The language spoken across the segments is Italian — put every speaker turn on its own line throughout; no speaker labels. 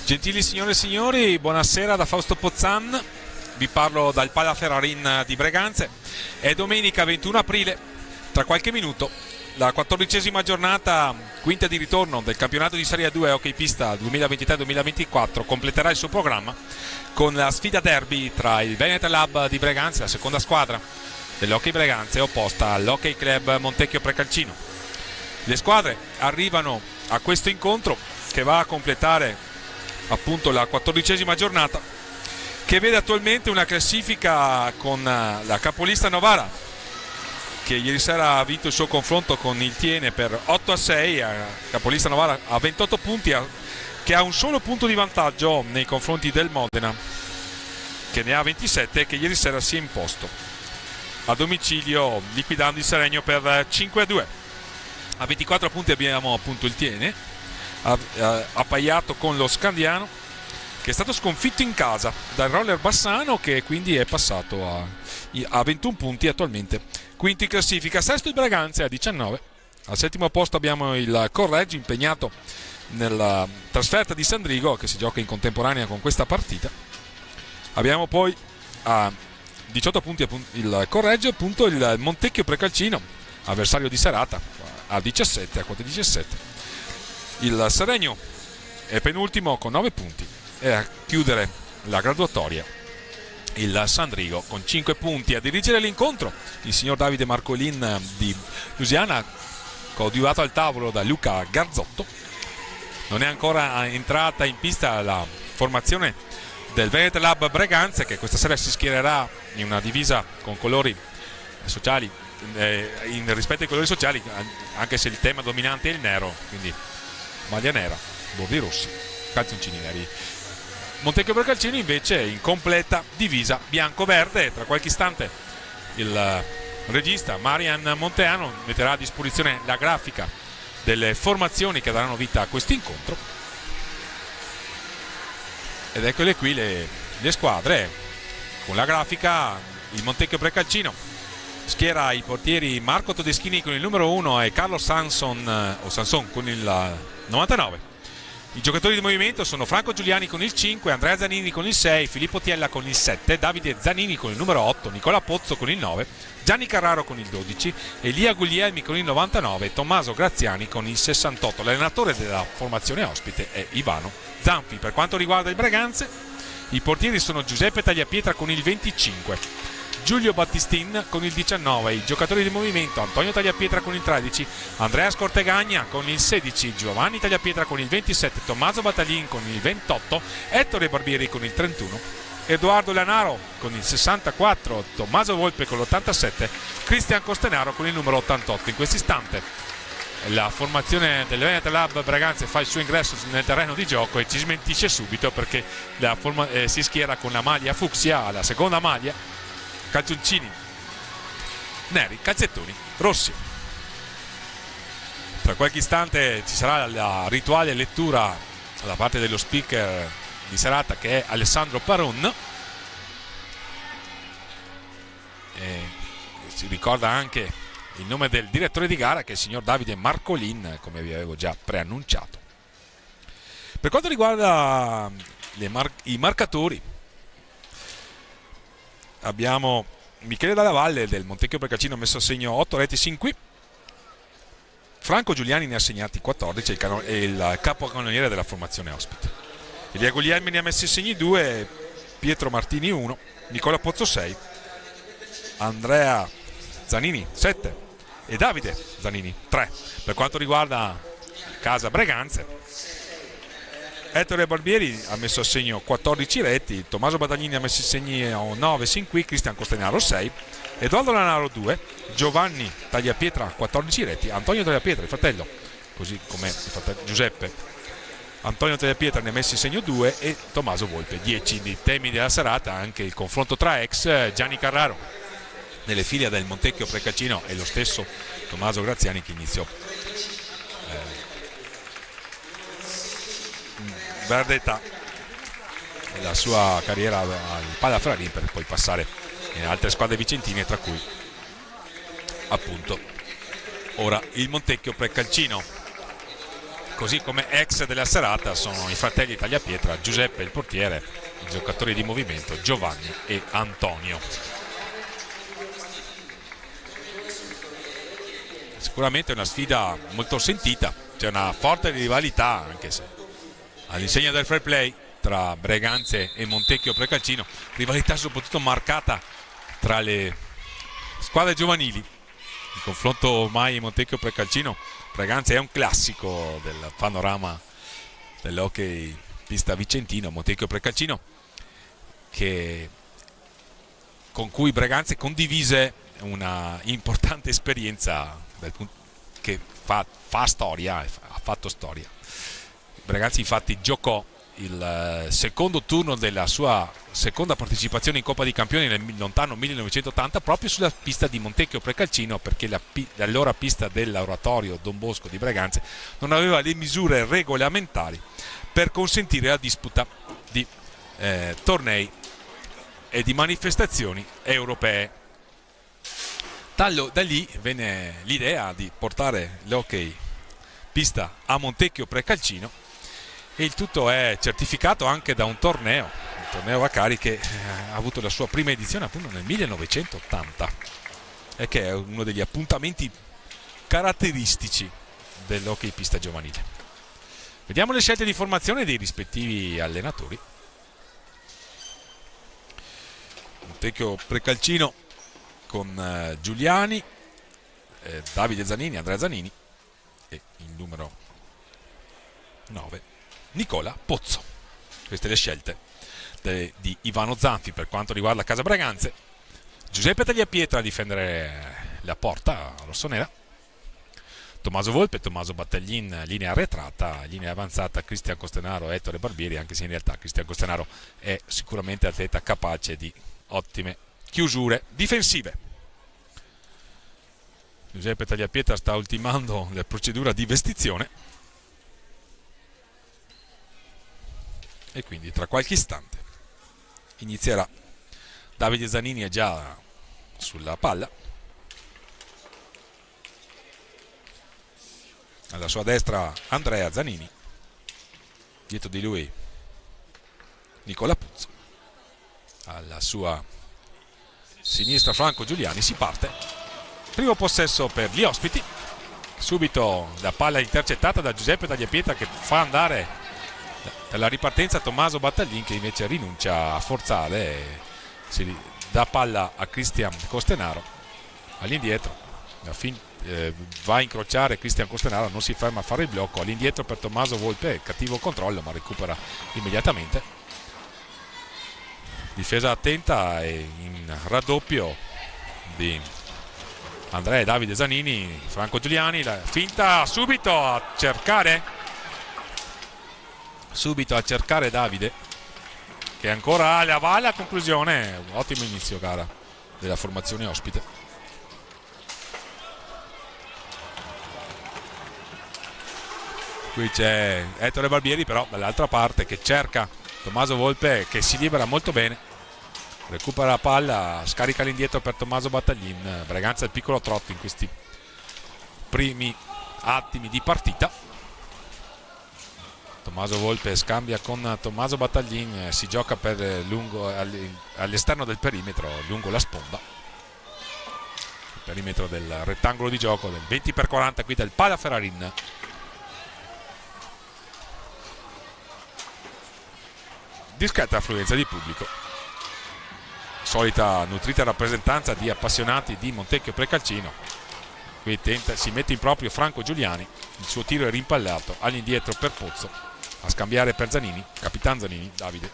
Gentili signore e signori, buonasera da Fausto Pozzan, vi parlo dal Palaferrarin di Breganze. È domenica 21 aprile, tra qualche minuto, la 14ª giornata, quinta di ritorno del campionato di Serie 2 Hockey Pista 2023-2024 completerà il suo programma con la sfida derby tra il Veneta Lab di Breganze, la seconda squadra dell'Hockey Breganze, opposta all'Hockey Club Montecchio Precalcino. Le squadre arrivano a questo incontro che va a completare appunto la 14ª giornata, che vede attualmente una classifica con la capolista Novara, che ieri sera ha vinto il suo confronto con il Tiene per 8-6. Capolista Novara ha 28 punti, che ha un solo punto di vantaggio nei confronti del Modena, che ne ha 27, che ieri sera si è imposto a domicilio liquidando il Seregno per 5-2. A 24 punti abbiamo appunto il Tiene, appaiato con lo Scandiano, che è stato sconfitto in casa dal Roller Bassano, che quindi è passato a 21 punti attualmente, quinto in classifica. Sesto il Breganze a 19. Al settimo posto abbiamo il Correggio, impegnato nella trasferta di Sandrigo, che si gioca in contemporanea con questa partita. Abbiamo poi a 18 punti il Correggio, appunto il Montecchio Precalcino, avversario di serata, a 17, a quota 17. Il Seregno è penultimo con 9 punti, e a chiudere la graduatoria il Sandrigo con 5 punti. A dirigere l'incontro il signor Davide Marcolin di Lusiana, coadiuvato al tavolo da Luca Garzotto. Non è ancora entrata in pista la formazione del Veneta Lab Breganze, che questa sera si schiererà in una divisa con colori sociali, in rispetto ai colori sociali, anche se il tema dominante è il nero, quindi maglia nera, bordi rossi, calzoncini neri. Montecchio Precalcino invece in completa divisa bianco-verde. Tra qualche istante il regista Marian Monteano metterà a disposizione la grafica delle formazioni che daranno vita a questo incontro. Ed eccole qui le squadre con la grafica. Il Montecchio Precalcino schiera i portieri Marco Todeschini con il numero 1 e Carlo Sanson con il 99. I giocatori di movimento sono Franco Giuliani con il 5, Andrea Zanini con il 6, Filippo Tiella con il 7, Davide Zanini con il numero 8, Nicola Pozzo con il 9, Gianni Carraro con il 12, Elia Guglielmi con il 99 e Tommaso Graziani con il 68. L'allenatore della formazione ospite è Ivano Zanfi. Per quanto riguarda il Breganze, i portieri sono Giuseppe Tagliapietra con il 25, Giulio Battistin con il 19, i giocatori di movimento Antonio Tagliapietra con il 13, Andrea Scortegagna con il 16, Giovanni Tagliapietra con il 27, Tommaso Battaglin con il 28, Ettore Barbieri con il 31, Edoardo Lanaro con il 64, Tommaso Volpe con l'87, Cristian Costenaro con il numero 88. In questo istante la formazione del Veneta Lab Breganze fa il suo ingresso nel terreno di gioco e ci smentisce subito, perché si schiera con la maglia fucsia, la seconda maglia, calzoncini neri, calzettoni rossi. Tra qualche istante ci sarà la rituale lettura da parte dello speaker di serata, che è Alessandro Paron, e si ricorda anche il nome del direttore di gara, che è il signor Davide Marcolin, come vi avevo già preannunciato. Per quanto riguarda i marcatori, abbiamo Michele Dalla Valle del Montecchio Precalcino, messo a segno 8 reti sin qui. Franco Giuliani ne ha segnati 14, è il capocannoniere della formazione ospite. Elia Guglielmi ne ha messi segni 2, Pietro Martini 1, Nicola Pozzo 6, Andrea Zanini 7 e Davide Zanini 3. Per quanto riguarda casa Breganze, Ettore Barbieri ha messo a segno 14 reti, Tommaso Badaglini ha messo a segno 9 sin qui, Cristian Costenaro 6, Edoardo Lanaro 2, Giovanni Tagliapietra 14 reti, Antonio Tagliapietra, il fratello, così come il fratello Giuseppe, Antonio Tagliapietra ne ha messi segno 2 e Tommaso Volpe 10. Nei temi della serata anche il confronto tra ex. Gianni Carraro nelle file del Montecchio Precalcino e lo stesso Tommaso Graziani, che iniziò verde età la sua carriera al Palaferrarin, per poi passare in altre squadre vicentine, tra cui appunto ora il Montecchio Precalcino. così come ex della serata sono i fratelli Tagliapietra, Giuseppe il portiere, i giocatori di movimento Giovanni e Antonio. Sicuramente è una sfida molto sentita, c'è una forte rivalità, anche se all'insegna del fair play tra Breganze e Montecchio Precalcino, rivalità soprattutto marcata tra le squadre giovanili. Il confronto ormai Montecchio Precalcino Breganze è un classico del panorama dell'hockey pista vicentino. Montecchio Precalcino con cui Breganze condivise una importante esperienza che fa storia, ha fatto storia. Breganze infatti giocò il secondo turno della sua seconda partecipazione in Coppa dei Campioni nel lontano 1980 proprio sulla pista di Montecchio Precalcino, perché l'allora pista dell'oratorio Don Bosco di Breganze non aveva le misure regolamentari per consentire la disputa di tornei e di manifestazioni europee. Da lì venne l'idea di portare l'hockey pista a Montecchio Precalcino, e il tutto è certificato anche da un torneo a Cari che ha avuto la sua prima edizione appunto nel 1980 e che è uno degli appuntamenti caratteristici dell'hockey pista giovanile. Vediamo le scelte di formazione dei rispettivi allenatori. Montecchio Precalcino con Giuliani, Davide Zanini, Andrea Zanini e il numero 9 Nicola Pozzo. Queste le scelte di Ivano Zanfi per quanto riguarda Casa Breganze. Giuseppe Tagliapietra a difendere la porta rossonera, Tommaso Volpe, Tommaso Battaglin linea arretrata, linea avanzata Cristian Costenaro e Ettore Barbieri, anche se in realtà Cristian Costenaro è sicuramente atleta capace di ottime chiusure difensive. Giuseppe Tagliapietra sta ultimando la procedura di vestizione e quindi tra qualche istante inizierà. Davide Zanini è già sulla palla, alla sua destra Andrea Zanini, dietro di lui Nicola Puzzo, alla sua sinistra Franco Giuliani. Si parte, primo possesso per gli ospiti, subito la palla intercettata da Giuseppe Tagliapietra che fa andare per la ripartenza Tommaso Battaglin, che invece rinuncia a forzare e si dà palla a Cristian Costenaro all'indietro, va a incrociare Cristian Costenaro, non si ferma a fare il blocco, all'indietro per Tommaso Volpe, cattivo controllo ma recupera immediatamente. Difesa attenta e in raddoppio di Andrea e Davide Zanini. Franco Giuliani, la finta subito a cercare Davide, che ancora va alla conclusione. Un ottimo inizio gara della formazione ospite. Qui c'è Ettore Barbieri però dall'altra parte che cerca Tommaso Volpe, che si libera molto bene, recupera la palla, scarica all'indietro per Tommaso Battaglin. Breganze il piccolo trotto in questi primi attimi di partita. Tommaso Volpe scambia con Tommaso Battaglin, si gioca per lungo all'esterno del perimetro, lungo la sponda, il perimetro del rettangolo di gioco del 20x40 qui del Pala Ferrarin. Discreta affluenza di pubblico, solita nutrita rappresentanza di appassionati di Montecchio Precalcino. Qui si mette in proprio Franco Giuliani, il suo tiro è rimpallato all'indietro per Pozzo, a scambiare per Zanini, Capitan Zanini, Davide.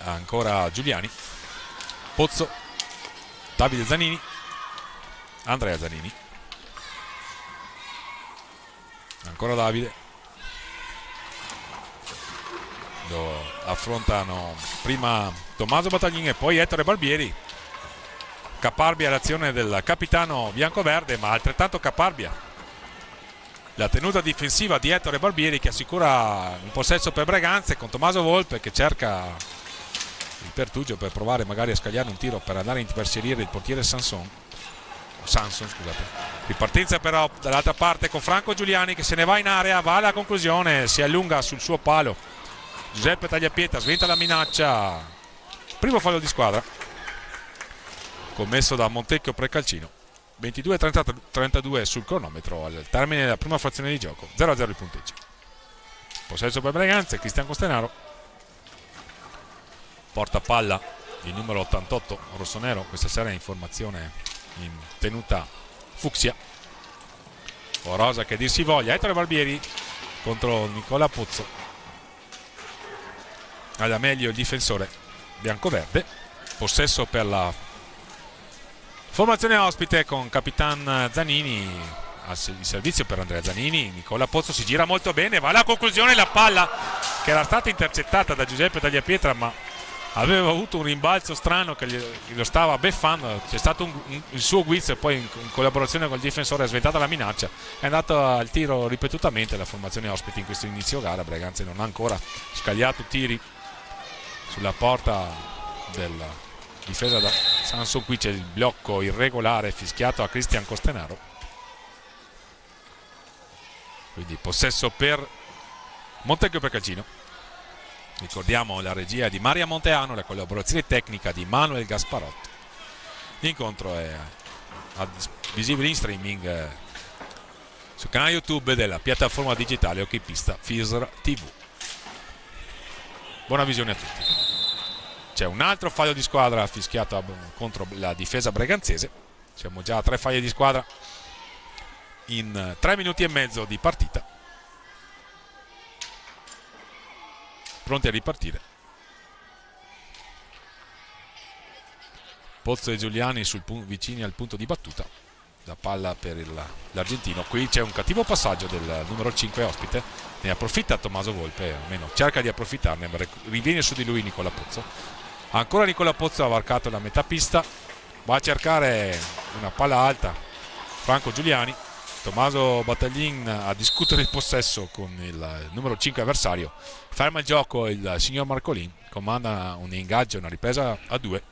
Ancora Giuliani, Pozzo, Davide Zanini, Andrea Zanini, ancora Davide. Lo affrontano prima Tommaso Battaglin e poi Ettore Barbieri. Caparbia l'azione del capitano biancoverde, ma altrettanto caparbia la tenuta difensiva di Ettore Barbieri, che assicura un possesso per Breganze, con Tommaso Volpe che cerca il pertugio per provare magari a scagliare un tiro per andare a imperserire il portiere Sanson. Sanson, scusate. Ripartenza però dall'altra parte con Franco Giuliani che se ne va in area, va alla conclusione, si allunga sul suo palo Giuseppe Tagliapietra, sventa la minaccia, primo fallo di squadra commesso da Montecchio Precalcino. 22-32 sul cronometro al termine della prima frazione di gioco, 0-0 il punteggio. Possesso per Breganze, Cristian Costenaro porta palla il numero 88 rossonero, questa sera in formazione in tenuta fucsia o rosa che dir si voglia. Ettore Barbieri contro Nicola Pozzo, alla meglio il difensore biancoverde. Possesso per la formazione ospite con Capitan Zanini, il servizio per Andrea Zanini. Nicola Pozzo si gira molto bene, va alla conclusione, la palla che era stata intercettata da Giuseppe Tagliapietra ma aveva avuto un rimbalzo strano che lo stava beffando, c'è stato il suo guizzo e poi in collaborazione col difensore ha sventata la minaccia, è andato al tiro ripetutamente la formazione ospite in questo inizio gara. Breganze non ha ancora scagliato tiri sulla porta della difesa da Sanson. Qui c'è il blocco irregolare fischiato a Cristian Costenaro, quindi possesso per Montecchio Precalcino. Ricordiamo la regia di Maria Monteano, la collaborazione tecnica di Manuel Gasparotto. L'incontro è visibile in streaming sul canale YouTube della piattaforma digitale hockeystista FISR TV. Buona visione a tutti. C'è un altro fallo di squadra fischiato contro la difesa breganzese. Siamo già a 3 falli di squadra in 3 minuti e mezzo di partita, pronti a ripartire. Pozzo e Giuliani vicini al punto di battuta, la palla per l'argentino. Qui c'è un cattivo passaggio del numero 5 ospite, ne approfitta Tommaso Volpe, almeno cerca di approfittarne, riviene su di lui Nicola Pozzo. Ancora Nicola Pozzo ha varcato la metà pista, va a cercare una palla alta Franco Giuliani. Tommaso Battaglin a discutere il possesso con il numero 5 avversario, ferma il gioco il signor Marcolin, comanda un ingaggio, una ripresa a 2.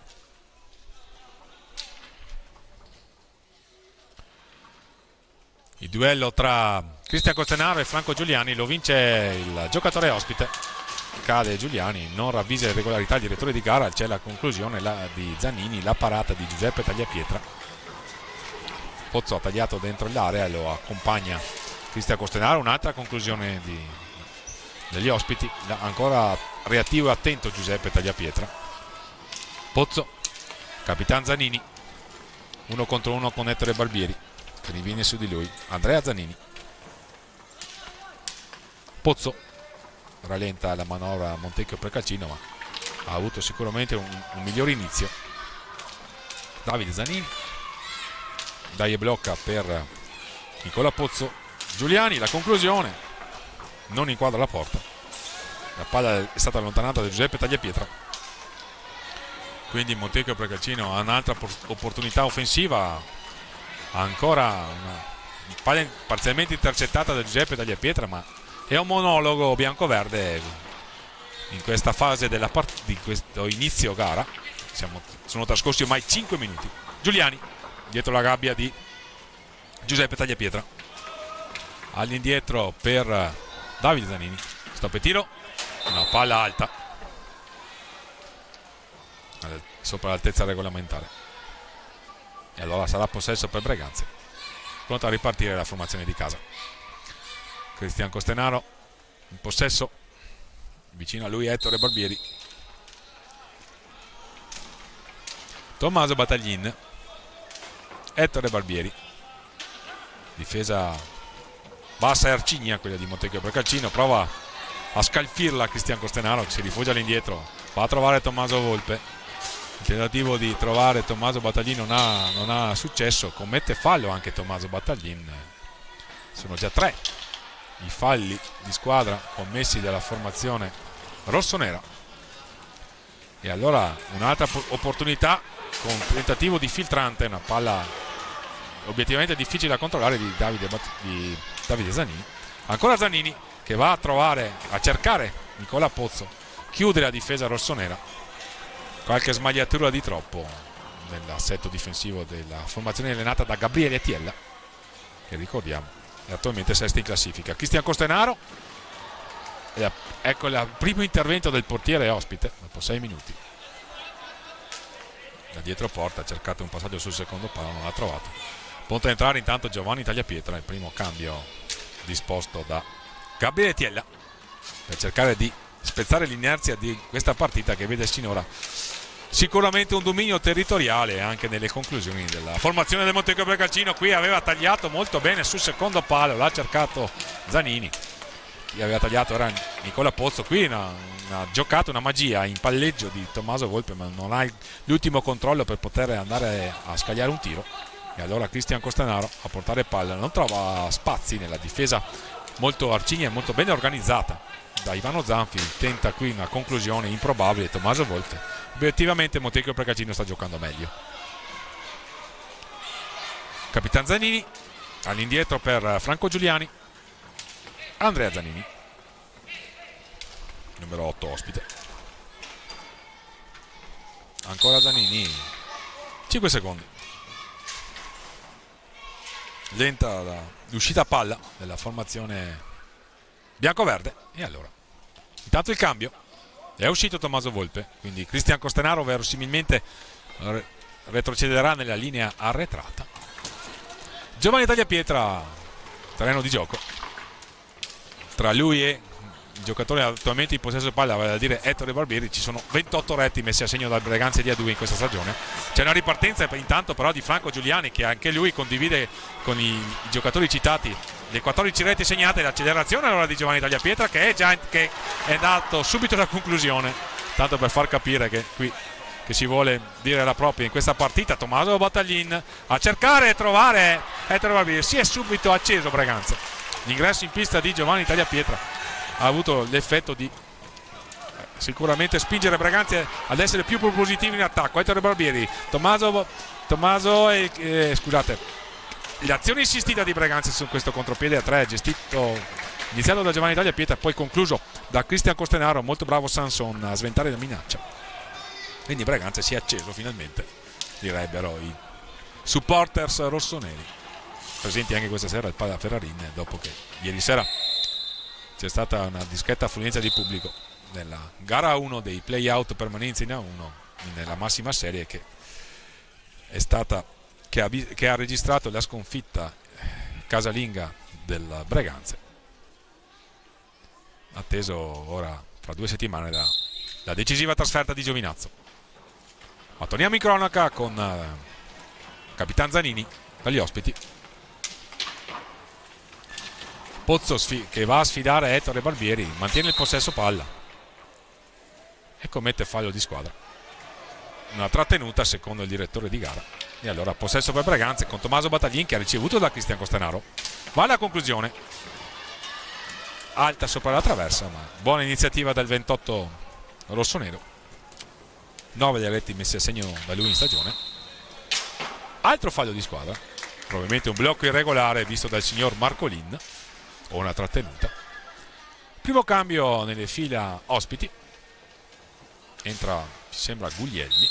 Il duello tra Cristian Costenaro e Franco Giuliani lo vince il giocatore ospite, cade Giuliani, non ravvisa irregolarità il direttore di gara, c'è la conclusione di Zanini, la parata di Giuseppe Tagliapietra. Pozzo ha tagliato dentro l'area e lo accompagna Cristian Costenaro. Un'altra conclusione degli ospiti, ancora reattivo e attento Giuseppe Tagliapietra. Pozzo, Capitan Zanini, 1 contro 1 con Ettore Barbieri che riviene su di lui, Andrea Zanini. Pozzo rallenta la manovra Montecchio Precalcino ma ha avuto sicuramente un miglior inizio. Davide Zanini, dai e blocca per Nicola Pozzo. Giuliani, la conclusione, non inquadra la porta, la palla è stata allontanata da Giuseppe Tagliapietra, quindi Montecchio Precalcino ha un'altra opportunità offensiva, ancora una palla parzialmente intercettata da Giuseppe Tagliapietra, ma è un monologo biancoverde in questa fase di questo inizio gara. Sono trascorsi ormai 5 minuti. Giuliani dietro la gabbia di Giuseppe Tagliapietra, all'indietro per Davide Zanini, stop e tiro, una palla alta sopra l'altezza regolamentare e allora sarà possesso per Breganze, pronta a ripartire la formazione di casa. Cristian Costenaro in possesso, vicino a lui Ettore Barbieri, Tommaso Battaglin, Ettore Barbieri, difesa bassa e arcigna quella di Montecchio Precalcino, prova a scalfirla Cristian Costenaro che si rifugia all'indietro, va a trovare Tommaso Volpe, il tentativo di trovare Tommaso Battaglin non ha successo, commette fallo anche Tommaso Battaglin. Sono già 3 i falli di squadra commessi dalla formazione rossonera e allora un'altra opportunità con tentativo di filtrante, una palla obiettivamente difficile da controllare di Davide Zanini. Ancora Zanini che va a cercare Nicola Pozzo, chiude la difesa rossonera, qualche smagliatura di troppo nell'assetto difensivo della formazione allenata da Gabriele Atiella, che ricordiamo è attualmente sesta in classifica. Cristian Costenaro, ecco il primo intervento del portiere ospite dopo 6 minuti. Da dietro porta ha cercato un passaggio sul secondo palo, non l'ha trovato. Pronto a entrare intanto Giovanni Tagliapietra, il primo cambio disposto da Gabriele Atiella per cercare di spezzare l'inerzia di questa partita, che vede sinora sicuramente un dominio territoriale anche nelle conclusioni della formazione del Montecchio Pregalcino. Qui aveva tagliato molto bene sul secondo palo, l'ha cercato Zanini, chi aveva tagliato era Nicola Pozzo. Qui una giocata, una magia in palleggio di Tommaso Volpe, ma non ha l'ultimo controllo per poter andare a scagliare un tiro, e allora Cristian Costenaro a portare palla non trova spazi nella difesa molto arcigna e molto bene organizzata da Ivano Zanfi. Tenta qui una conclusione improbabile Tommaso Volpe. Obiettivamente Montecchio Pregalcino sta giocando meglio. Capitan Zanini all'indietro per Franco Giuliani, Andrea Zanini, numero 8 ospite. Ancora Zanini, 5 secondi. Lenta l'uscita a palla della formazione bianco-verde, e allora intanto il cambio. È uscito Tommaso Volpe, quindi Cristian Costenaro verosimilmente retrocederà nella linea arretrata. Giovanni Tagliapietra, terreno di gioco tra lui e il giocatore attualmente in possesso palla, vale a dire Ettore Barbieri. Ci sono 28 reti messi a segno dal Breganze di A2 in questa stagione. C'è una ripartenza intanto però di Franco Giuliani, che anche lui condivide con i giocatori citati le 14 reti segnate. L'accelerazione allora di Giovanni Tagliapietra, che è andato subito alla conclusione, tanto per far capire che qui che si vuole dire la propria in questa partita. Tommaso Battaglin a cercare e trovare Ettore Barbieri. Si è subito acceso Breganze. L'ingresso in pista di Giovanni Tagliapietra ha avuto l'effetto di sicuramente spingere Breganze ad essere più propositivi in attacco. Ettore Barbieri, Tommaso scusate, l'azione insistita di Breganze su questo contropiede a 3 iniziato da Giovanni Tagliapietra, poi concluso da Cristian Costenaro. Molto bravo Sanson a sventare la minaccia, quindi Breganze si è acceso finalmente, direbbero i supporters rossoneri presenti anche questa sera al Pala Ferrarin, dopo che ieri sera c'è stata una discreta affluenza di pubblico nella gara 1 dei play-out permanenza in A1 nella massima serie, che è stata che ha registrato la sconfitta casalinga del Breganze, atteso ora fra 2 settimane la decisiva trasferta di Giovinazzo. Ma torniamo in cronaca con Capitan Zanini dagli ospiti. Pozzo che va a sfidare Ettore Barbieri, mantiene il possesso palla e commette fallo di squadra, una trattenuta secondo il direttore di gara. E allora possesso per Breganze con Tommaso Battaglin, che ha ricevuto da Cristian Costenaro. Va alla conclusione, alta sopra la traversa, ma buona iniziativa del 28 rossonero. 9 le reti messi a segno da lui in stagione. Altro fallo di squadra, probabilmente un blocco irregolare visto dal signor Marcolin, o una trattenuta. Primo cambio nelle fila ospiti, entra, mi sembra, Guglielmi.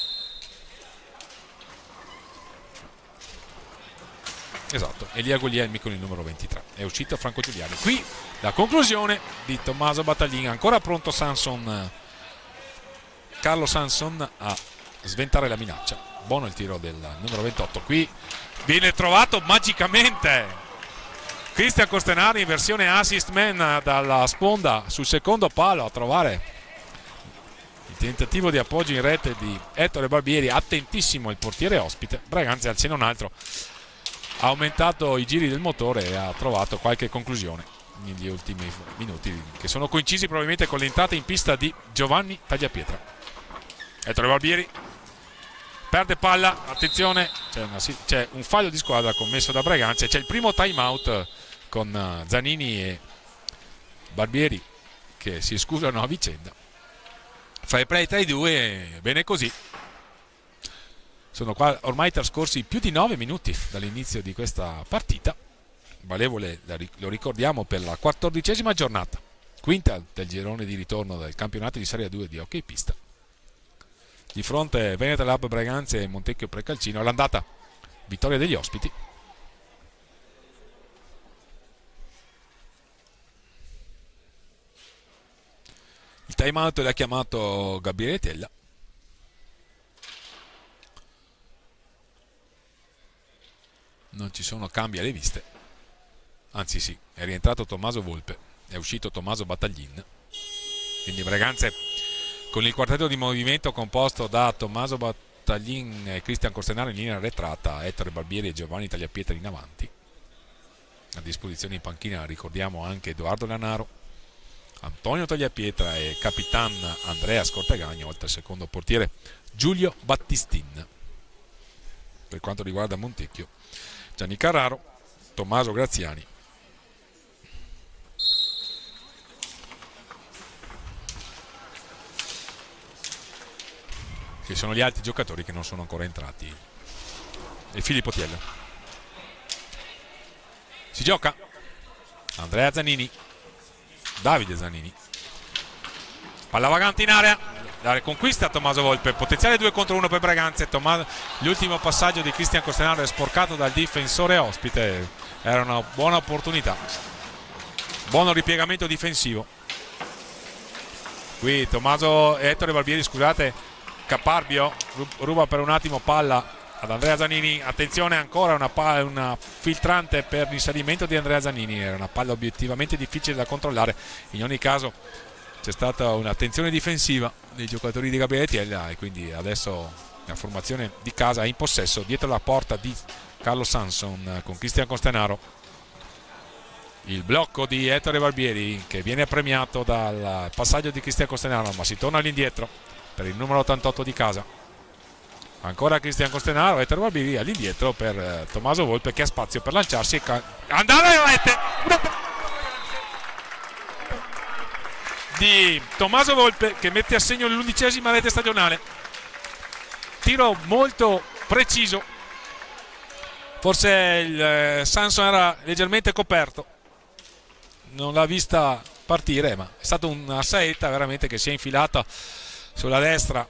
Esatto, Elia Guglielmi con il numero 23. È uscito Franco Giuliani. Qui la conclusione di Tommaso Battaglin, ancora pronto Carlo Sanson a sventare la minaccia. Buono il tiro del numero 28. Qui viene trovato magicamente Cristian Costenaro in versione assist man dalla sponda sul secondo palo a trovare il tentativo di appoggio in rete di Ettore Barbieri. Attentissimo il portiere ospite. Breganze, se non altro, ha aumentato i giri del motore e ha trovato qualche conclusione negli ultimi minuti, che sono coincisi probabilmente con l'entrata in pista di Giovanni Tagliapietra. Ettore Barbieri perde palla, attenzione, c'è un fallo di squadra commesso da Breganze. C'è il primo time out con Zanini e Barbieri che si scusano a vicenda. Fa il play tra i due, bene così. Sono qua ormai trascorsi più di 9 minuti dall'inizio di questa partita, valevole, lo ricordiamo, per la 14ª giornata, quinta del girone di ritorno del campionato di Serie 2 di hockey pista. di fronte Veneta Lab Breganze e Montecchio Precalcino. All'andata vittoria degli ospiti. Il time out l'ha chiamato Gabriele Tella. Non ci sono cambi alle viste, anzi sì, è rientrato Tommaso Volpe, è uscito Tommaso Battaglin, quindi Breganze con il quartetto di movimento composto da Tommaso Battaglin e Cristian Costenaro in linea arretrata, Ettore Barbieri e Giovanni Tagliapietra in avanti. A disposizione in panchina ricordiamo anche Edoardo Lanaro, Antonio Tagliapietra e capitan Andrea Scortegagno, oltre al secondo portiere Giulio Battistin. Per quanto riguarda Montecchio, Gianni Carraro, Tommaso Graziani, che sono gli altri giocatori che non sono ancora entrati, e Filippo Tiello. Si gioca Andrea Zanini, Davide Zanini, palla vagante in area, la conquista Tommaso Volpe, potenziale 2 contro 1 per Breganze. L'ultimo passaggio di Cristian Costenaro è sporcato dal difensore ospite, era una buona opportunità, buono ripiegamento difensivo. Qui Tommaso Ettore Barbieri, scusate, Caparbio ruba per un attimo palla ad Andrea Zanini. Attenzione, ancora una filtrante per l'inserimento di Andrea Zanini, era una palla obiettivamente difficile da controllare. In ogni caso c'è stata un'attenzione difensiva dei giocatori di Gabriele Tiella e quindi adesso la formazione di casa è in possesso dietro la porta di Carlo Sanson con Cristian Costenaro. Il blocco di Ettore Barbieri che viene premiato dal passaggio di Cristian Costenaro, ma si torna all'indietro per il numero 88 di casa. Ancora Cristian Costenaro, Ettore Barbieri all'indietro per Tommaso Volpe che ha spazio per lanciarsi e andare a rete di Tommaso Volpe che mette a segno l'11ª rete stagionale. Tiro molto preciso, forse il Sanson era leggermente coperto, non l'ha vista partire, ma è stata una saetta veramente che si è infilata sulla destra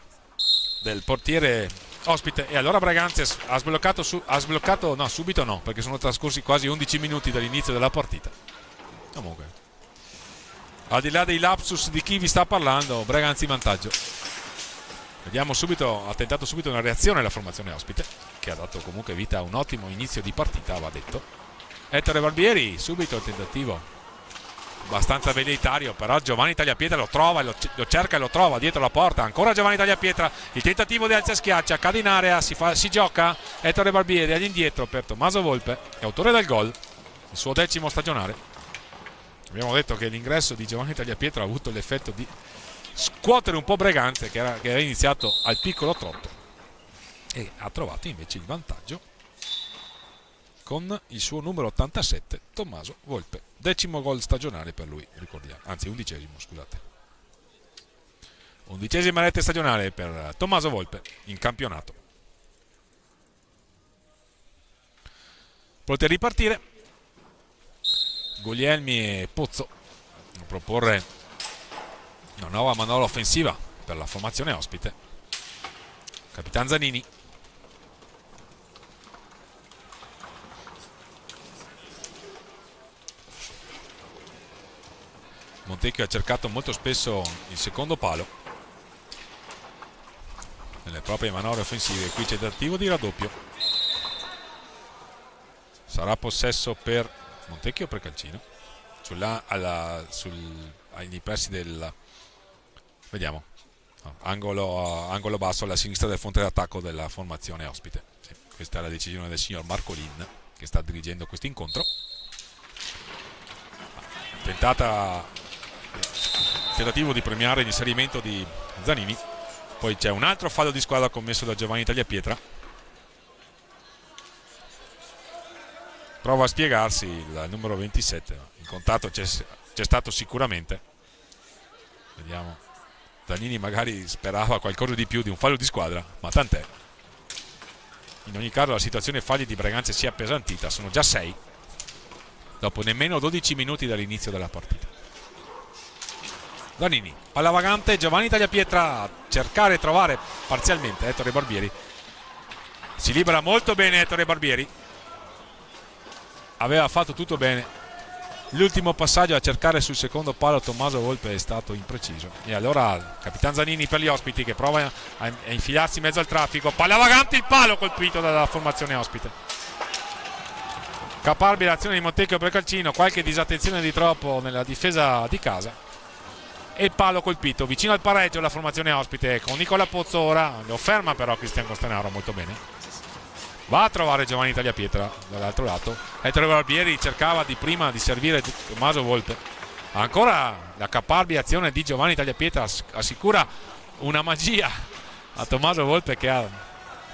del portiere ospite. E allora Breganze ha sbloccato no, subito no, perché sono trascorsi quasi 11 minuti dall'inizio della partita. Comunque, al di là dei lapsus di chi vi sta parlando, Breganze in vantaggio. Vediamo subito, ha tentato subito una reazione alla formazione ospite, che ha dato comunque vita a un ottimo inizio di partita, va detto. Ettore Barbieri, subito il tentativo abbastanza velleitario, però Giovanni Tagliapietra lo trova, lo cerca e lo trova dietro la porta. Ancora Giovanni Tagliapietra, il tentativo di alza schiaccia, cade in area, si gioca Ettore Barbieri all'indietro per Tommaso Volpe, è autore del gol, il suo 10º stagionale. Abbiamo detto che l'ingresso di Giovanni Tagliapietra ha avuto l'effetto di scuotere un po' Breganze che era iniziato al piccolo trotto e ha trovato invece il vantaggio con il suo numero 87 Tommaso Volpe. 10º gol stagionale per lui, ricordiamo, anzi 11º, scusate. 11ª rete stagionale per Tommaso Volpe in campionato. Pronti a ripartire Guglielmi e Pozzo a proporre una nuova manovra offensiva per la formazione ospite. Capitan Zanini, Montecchio ha cercato molto spesso il secondo palo nelle proprie manovre offensive. Qui c'è tentativo di raddoppio, sarà possesso per Montecchio o per Calcino agli pressi del, vediamo, angolo basso alla sinistra del fronte d'attacco della formazione ospite. Sì, questa è la decisione del signor Marcolin che sta dirigendo questo incontro. Tentativo di premiare l'inserimento di Zanini, poi c'è un altro fallo di squadra commesso da Giovanni Tagliapietra. Prova a spiegarsi il numero 27, il contatto c'è stato sicuramente. Vediamo, Zanini magari sperava qualcosa di più di un fallo di squadra, ma tant'è. In ogni caso la situazione falli di Breganze si è appesantita, sono già 6 dopo nemmeno 12 minuti dall'inizio della partita. Zanini, palla vagante, Giovanni Tagliapietra a cercare e trovare parzialmente Ettore Barbieri. Si libera molto bene Ettore Barbieri, aveva fatto tutto bene. L'ultimo passaggio a cercare sul secondo palo Tommaso Volpe è stato impreciso. E allora Capitan Zanini per gli ospiti, che prova a infilarsi in mezzo al traffico. Palla vagante, il palo colpito dalla formazione ospite. Caparbia l'azione di Montecchio per Calcino, qualche disattenzione di troppo nella difesa di casa. E il palo colpito vicino al pareggio la formazione ospite con Nicola Pozzo. Ora lo ferma però Cristian Costanaro molto bene. Va a trovare Giovanni Tagliapietra dall'altro lato. Ettore Barbieri cercava di prima di servire Tommaso Volpe. Ancora la caparbia azione di Giovanni Tagliapietra assicura una magia a Tommaso Volpe, che ha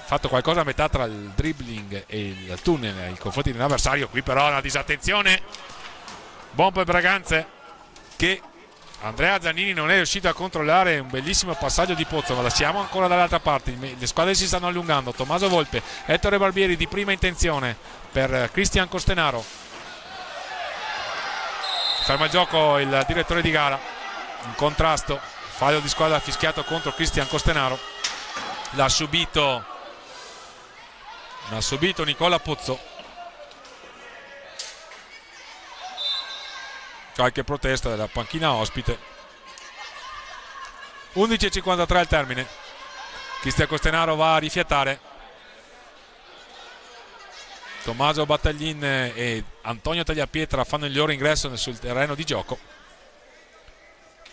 fatto qualcosa a metà tra il dribbling e il tunnel nei confronti dell'avversario. Qui però una disattenzione, buon per Braganze, che Andrea Zanini non è riuscito a controllare. Un bellissimo passaggio di Pozzo, ma siamo ancora dall'altra parte, le squadre si stanno allungando. Tommaso Volpe, Ettore Barbieri di prima intenzione per Cristian Costenaro. Ferma il gioco il direttore di gara, in contrasto, fallo di squadra fischiato contro Cristian Costenaro. L'ha subito Nicola Pozzo. Qualche protesta della panchina ospite. 11:53 al termine. Cristian Costenaro va a rifiatare. Tommaso Battaglin e Antonio Tagliapietra fanno il loro ingresso sul terreno di gioco.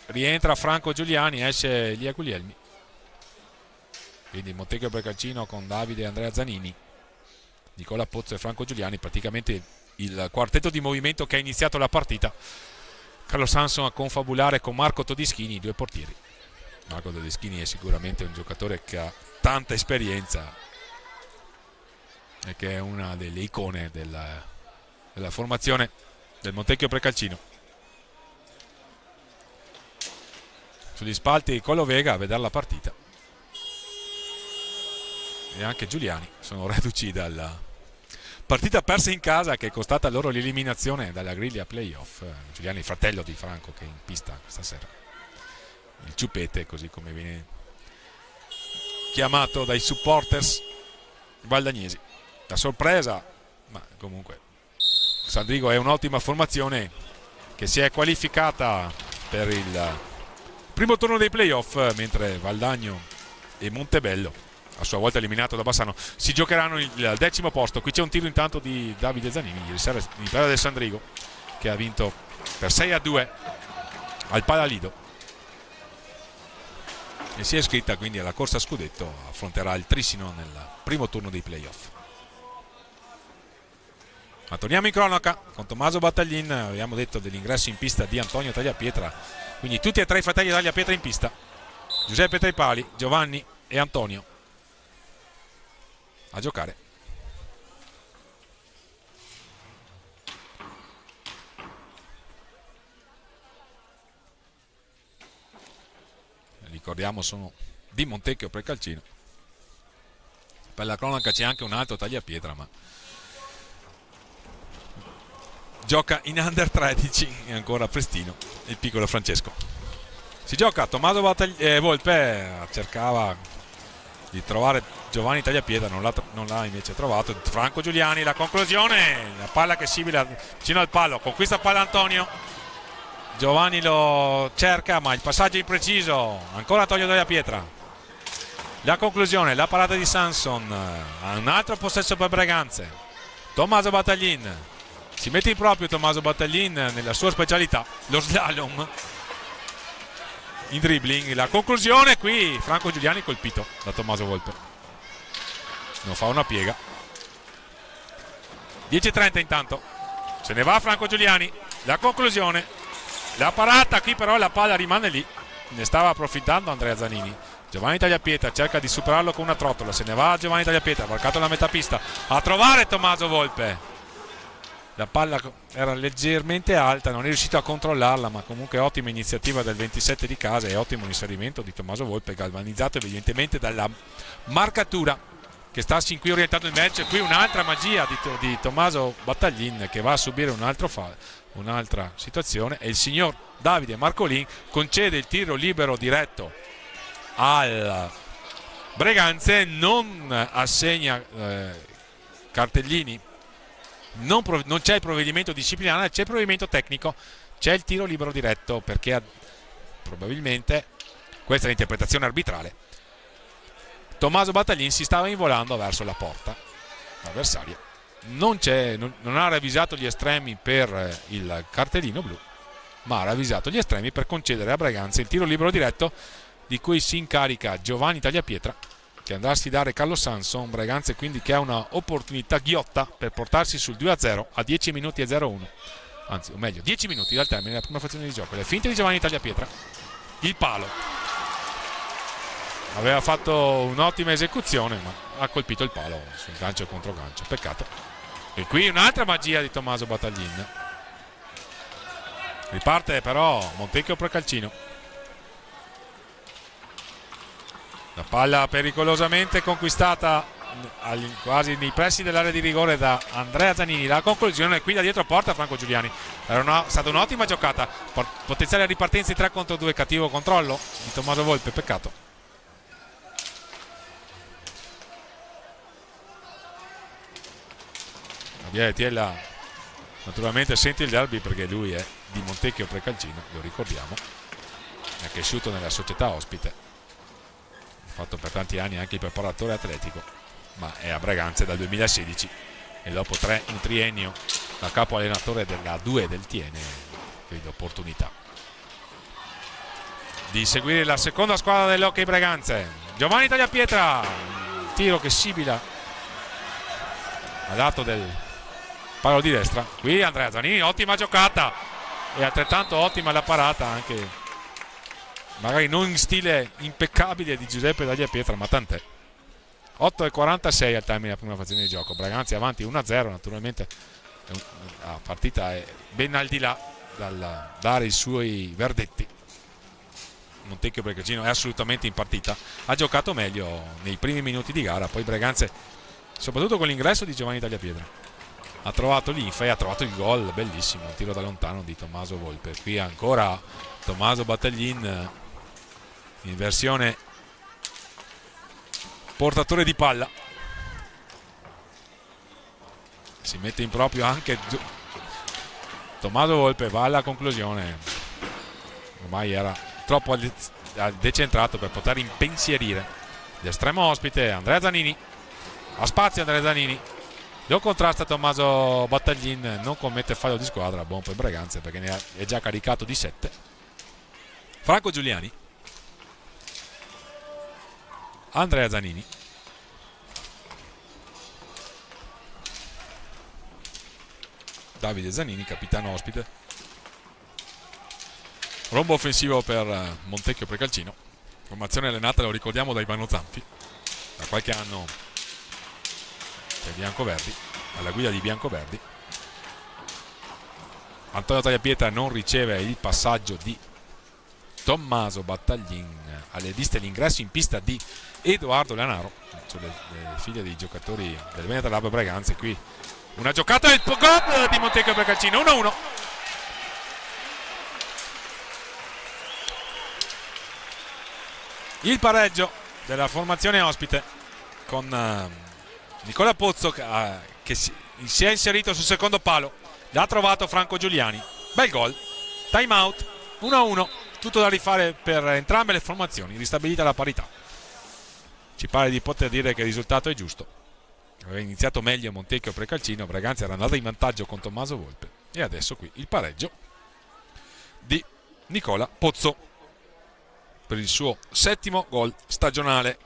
Rientra Franco Giuliani, esce Elia Guglielmi. Quindi Montecchio Bracancino con Davide e Andrea Zanini, Nicola Pozzo e Franco Giuliani, praticamente il quartetto di movimento che ha iniziato la partita. Carlo Sanson a confabulare con Marco Todischini, i due portieri. Marco Todischini è sicuramente un giocatore che ha tanta esperienza e che è una delle icone della formazione del Montecchio Precalcino. Sugli spalti Colo Vega a vedere la partita, e anche Giuliani sono reduci dalla partita persa in casa che è costata loro l'eliminazione dalla griglia playoff. Giuliani, fratello di Franco, che è in pista stasera, il ciupete, così come viene chiamato dai supporters valdagnesi. La sorpresa, ma comunque Sandrigo è un'ottima formazione che si è qualificata per il primo turno dei playoff, mentre Valdagno e Montebello, a sua volta eliminato da Bassano, si giocheranno il 10° posto. Qui c'è un tiro intanto di Davide Zanini, ieri sera in terra del Sandrigo, che ha vinto per 6-2 al Palalido e si è iscritta quindi alla corsa a scudetto. Affronterà il Trissino nel primo turno dei playoff. Ma torniamo in cronaca con Tommaso Battaglin. Abbiamo detto dell'ingresso in pista di Antonio Tagliapietra, quindi tutti e tre i fratelli Tagliapietra in pista: Giuseppe tra i pali, Giovanni e Antonio a giocare. Ricordiamo sono di Montecchio Precalcino. Per la cronaca c'è anche un altro Tagliapietra, ma gioca in under 13, è ancora prestino il piccolo Francesco. Si gioca, Tommaso Volpe cercava di trovare Giovanni Tagliapietra, non l'ha invece trovato. Franco Giuliani, la conclusione, la palla che sibila vicino al palo, conquista palla Antonio, Giovanni lo cerca ma il passaggio è impreciso, ancora Antonio Tagliapietra, la conclusione, la parata di Sanson, un altro possesso per Breganze. Tommaso Battaglin si mette in proprio, Tommaso Battaglin nella sua specialità, lo slalom in dribbling. La conclusione qui, Franco Giuliani colpito da Tommaso Volpe, non fa una piega. 10:30 intanto, se ne va Franco Giuliani, la conclusione, la parata, qui però la palla rimane lì, ne stava approfittando Andrea Zanini. Giovanni Tagliapietra cerca di superarlo con una trottola, se ne va Giovanni Tagliapietra, varcato la metà pista a trovare Tommaso Volpe. La palla era leggermente alta, non è riuscito a controllarla, ma comunque ottima iniziativa del 27 di casa e ottimo inserimento di Tommaso Volpe, galvanizzato evidentemente dalla marcatura che sta sin qui orientando il match. Qui un'altra magia di Tommaso Battaglin, che va a subire un'altra situazione, e il signor Davide Marcolin concede il tiro libero diretto al Breganze, non assegna cartellini, non c'è il provvedimento disciplinare, c'è il provvedimento tecnico, c'è il tiro libero diretto, perché probabilmente, questa è l'interpretazione arbitrale, Tommaso Battaglin si stava involando verso la porta avversaria. Non ha ravvisato gli estremi per il cartellino blu, ma ha ravvisato gli estremi per concedere a Breganze il tiro libero diretto, di cui si incarica Giovanni Tagliapietra, che andrà a sfidare Carlo Sanson. Breganze quindi che ha una opportunità ghiotta per portarsi sul 2-0 a 10 minuti e 0-1, anzi, o meglio 10 minuti dal termine della prima frazione di gioco. Le finte di Giovanni Tagliapietra, il palo, aveva fatto un'ottima esecuzione, ma ha colpito il palo sul gancio e controgancio, peccato. E qui un'altra magia di Tommaso Battaglin. Riparte però Montecchio Precalcino, la palla pericolosamente conquistata quasi nei pressi dell'area di rigore da Andrea Zanini. La conclusione qui da dietro porta Franco Giuliani. Era stata un'ottima giocata, potenziale ripartenza in 3 contro 2, cattivo controllo di Tommaso Volpe, peccato. Tiella naturalmente sente il derby, perché lui è di Montecchio Precalcino, lo ricordiamo, è cresciuto nella società ospite, ha fatto per tanti anni anche il preparatore atletico, ma è a Breganze dal 2016 e dopo un triennio da capo allenatore della 2 del Tiene vede opportunità di seguire la seconda squadra dell'Hockey Breganze. Giovanni Tagliapietra, tiro che sibila a lato del palo di destra. Qui Andrea Zanini, ottima giocata, e altrettanto ottima la parata, anche magari non in stile impeccabile di Giuseppe Tagliapietra, ma tant'è. 8:46 al termine della prima frazione di gioco. Breganze avanti 1-0, naturalmente la partita è ben al di là dal dare i suoi verdetti. Montecchio Precalcino è assolutamente in partita, ha giocato meglio nei primi minuti di gara, poi Breganze, soprattutto con l'ingresso di Giovanni Tagliapietra, ha trovato l'infa e ha trovato il gol bellissimo, un tiro da lontano di Tommaso Volpe. Qui ancora Tommaso Battaglin in versione portatore di palla, si mette in proprio anche Tommaso Volpe, va alla conclusione, ormai era troppo decentrato per poter impensierire l'estremo ospite. Andrea Zanini, ha spazio Andrea Zanini, lo contrasta Tommaso Battaglin, non commette fallo di squadra, buon per Breganze perché ne è già caricato di 7. Franco Giuliani, Andrea Zanini, Davide Zanini, capitano ospite. Rombo offensivo per Montecchio Precalcino, formazione allenata, lo ricordiamo, da Ivano Zanfi, da qualche anno per Biancoverdi, alla guida di Biancoverdi. Antonio Tagliapietra non riceve il passaggio di Tommaso Battaglin alle viste l'ingresso in pista di Edoardo Lanaro, cioè le figlie dei giocatori del Veneta Lab Breganze. Qui una giocata del gol di Montecchio Precalcino, 1-1. Il pareggio della formazione ospite con Nicola Pozzo che si è inserito sul secondo palo, l'ha trovato Franco Giuliani, bel gol, time out, 1-1, tutto da rifare per entrambe le formazioni, ristabilita la parità. Ci pare di poter dire che il risultato è giusto, aveva iniziato meglio Montecchio Precalcino, Breganze era andata in vantaggio con Tommaso Volpe, e adesso qui il pareggio di Nicola Pozzo per il suo 7° gol stagionale.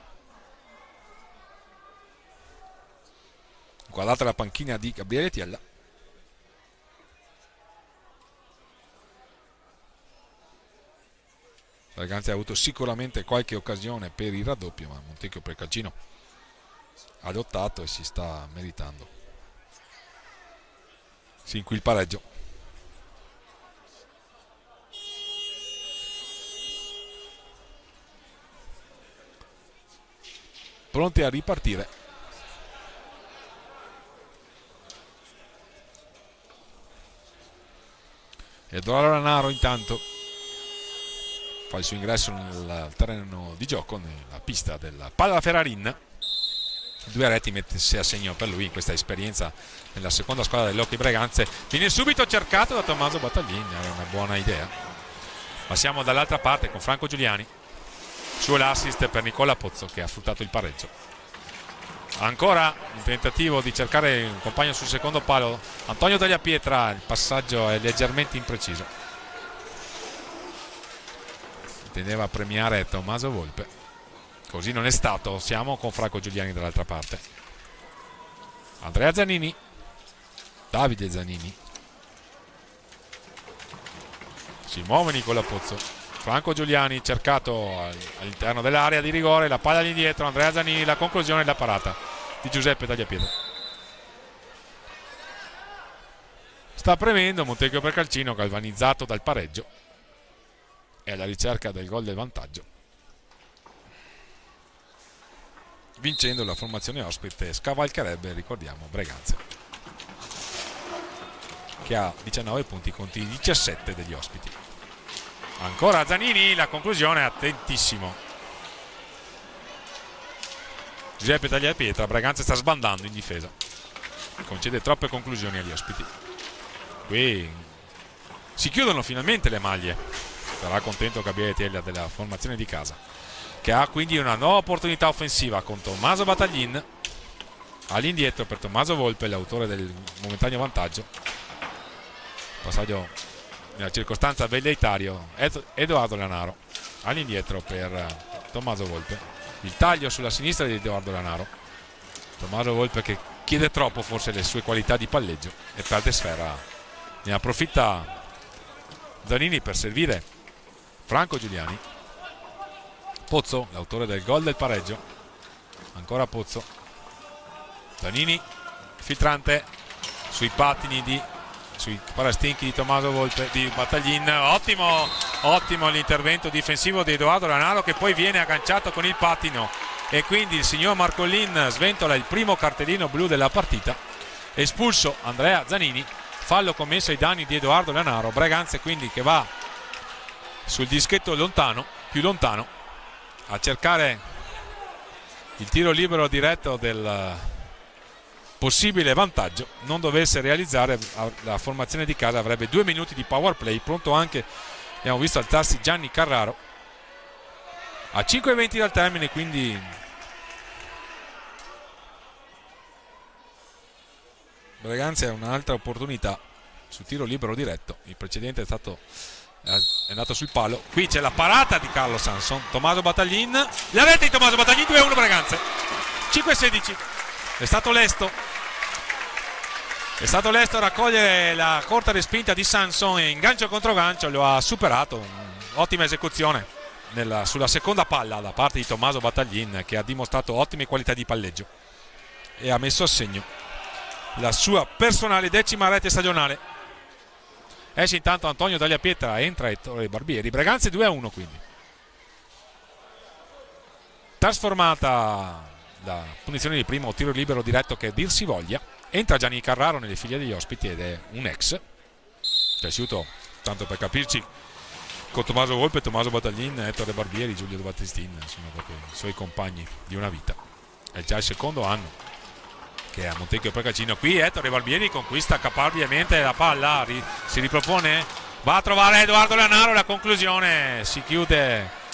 Guardate la panchina di Gabriele Tiella. Breganze ha avuto sicuramente qualche occasione per il raddoppio, ma Montecchio Precalcino ha lottato e si sta meritando sin qui il pareggio. Pronti a ripartire Edoardo Lanaro intanto fa il suo ingresso nel terreno di gioco, nella pista del Palla Ferrarin. 2 reti messe a segno per lui in questa esperienza nella seconda squadra dell'Hockey Breganze. Viene subito cercato da Tommaso Battaglini, è una buona idea. Ma siamo dall'altra parte con Franco Giuliani, suo l'assist per Nicola Pozzo che ha fruttato il pareggio. Ancora il tentativo di cercare un compagno sul secondo palo, Antonio Tagliapietra, il passaggio è leggermente impreciso. Intendeva premiare Tommaso Volpe, così non è stato. Siamo con Franco Giuliani dall'altra parte. Andrea Zanini, Davide Zanini, si muove Nicola Pozzo, Franco Giuliani cercato all'interno dell'area di rigore, la palla all'indietro, Andrea Zanini, la conclusione e la parata di Giuseppe Tagliapietra. Sta premendo Montecchio Precalcino, galvanizzato dal pareggio e alla ricerca del gol del vantaggio. Vincendo la formazione ospite scavalcherebbe, ricordiamo, Breganze, che ha 19 punti contro i 17 degli ospiti. Ancora Zanini, la conclusione, attentissimo Giuseppe Tagliapietra. Breganze sta sbandando in difesa, concede troppe conclusioni agli ospiti. Qui si chiudono finalmente le maglie, sarà contento Gabriele Teglia della formazione di casa, che ha quindi una nuova opportunità offensiva con Tommaso Battaglin all'indietro per Tommaso Volpe, l'autore del momentaneo vantaggio. Passaggio nella circostanza velleitario, Edoardo Lanaro all'indietro per Tommaso Volpe. Il taglio sulla sinistra di Edoardo Lanaro. Tommaso Volpe che chiede troppo forse le sue qualità di palleggio e perde sfera. Ne approfitta Zanini per servire Franco Giuliani. Pozzo, l'autore del gol del pareggio. Ancora Pozzo. Zanini, filtrante sui pattini sui parastinchi di Tommaso Volpe, di Battaglin. Ottimo l'intervento difensivo di Edoardo Lanaro, che poi viene agganciato con il pattino e quindi il signor Marcolin sventola il primo cartellino blu della partita. Espulso Andrea Zanini, fallo commesso ai danni di Edoardo Lanaro. Breganze quindi che va sul dischetto più lontano a cercare il tiro libero diretto del possibile vantaggio. Non dovesse realizzare, la formazione di casa avrebbe 2 minuti di power play. Pronto anche, abbiamo visto alzarsi Gianni Carraro a 5:20 dal termine, quindi Breganze ha un'altra opportunità sul tiro libero diretto. Il precedente è andato sul palo. Qui c'è la parata di Carlo Sanson. Tommaso Battaglin, la rete di Tommaso Battaglin, 2-1 Breganze, 5-16. È stato lesto a raccogliere la corta respinta di Sanson e in gancio contro gancio lo ha superato. Ottima esecuzione sulla seconda palla da parte di Tommaso Battaglin, che ha dimostrato ottime qualità di palleggio e ha messo a segno la sua personale 10ª rete stagionale. Esce intanto Antonio Tagliapietra, entra Ettore Barbieri. Breganze 2-1 quindi. Trasformata la punizione di primo tiro libero diretto che dir si voglia. Entra Gianni Carraro nelle file degli ospiti ed è un ex cresciuto, tanto per capirci, con Tommaso Volpe, Tommaso Battaglin, Ettore Barbieri, Giulio De Battistini, insomma proprio i suoi compagni di una vita. È già il secondo anno che è a Montecchio Precalcino. Qui Ettore Barbieri conquista caparbiamente la palla, si ripropone, va a trovare Edoardo Lanaro, la conclusione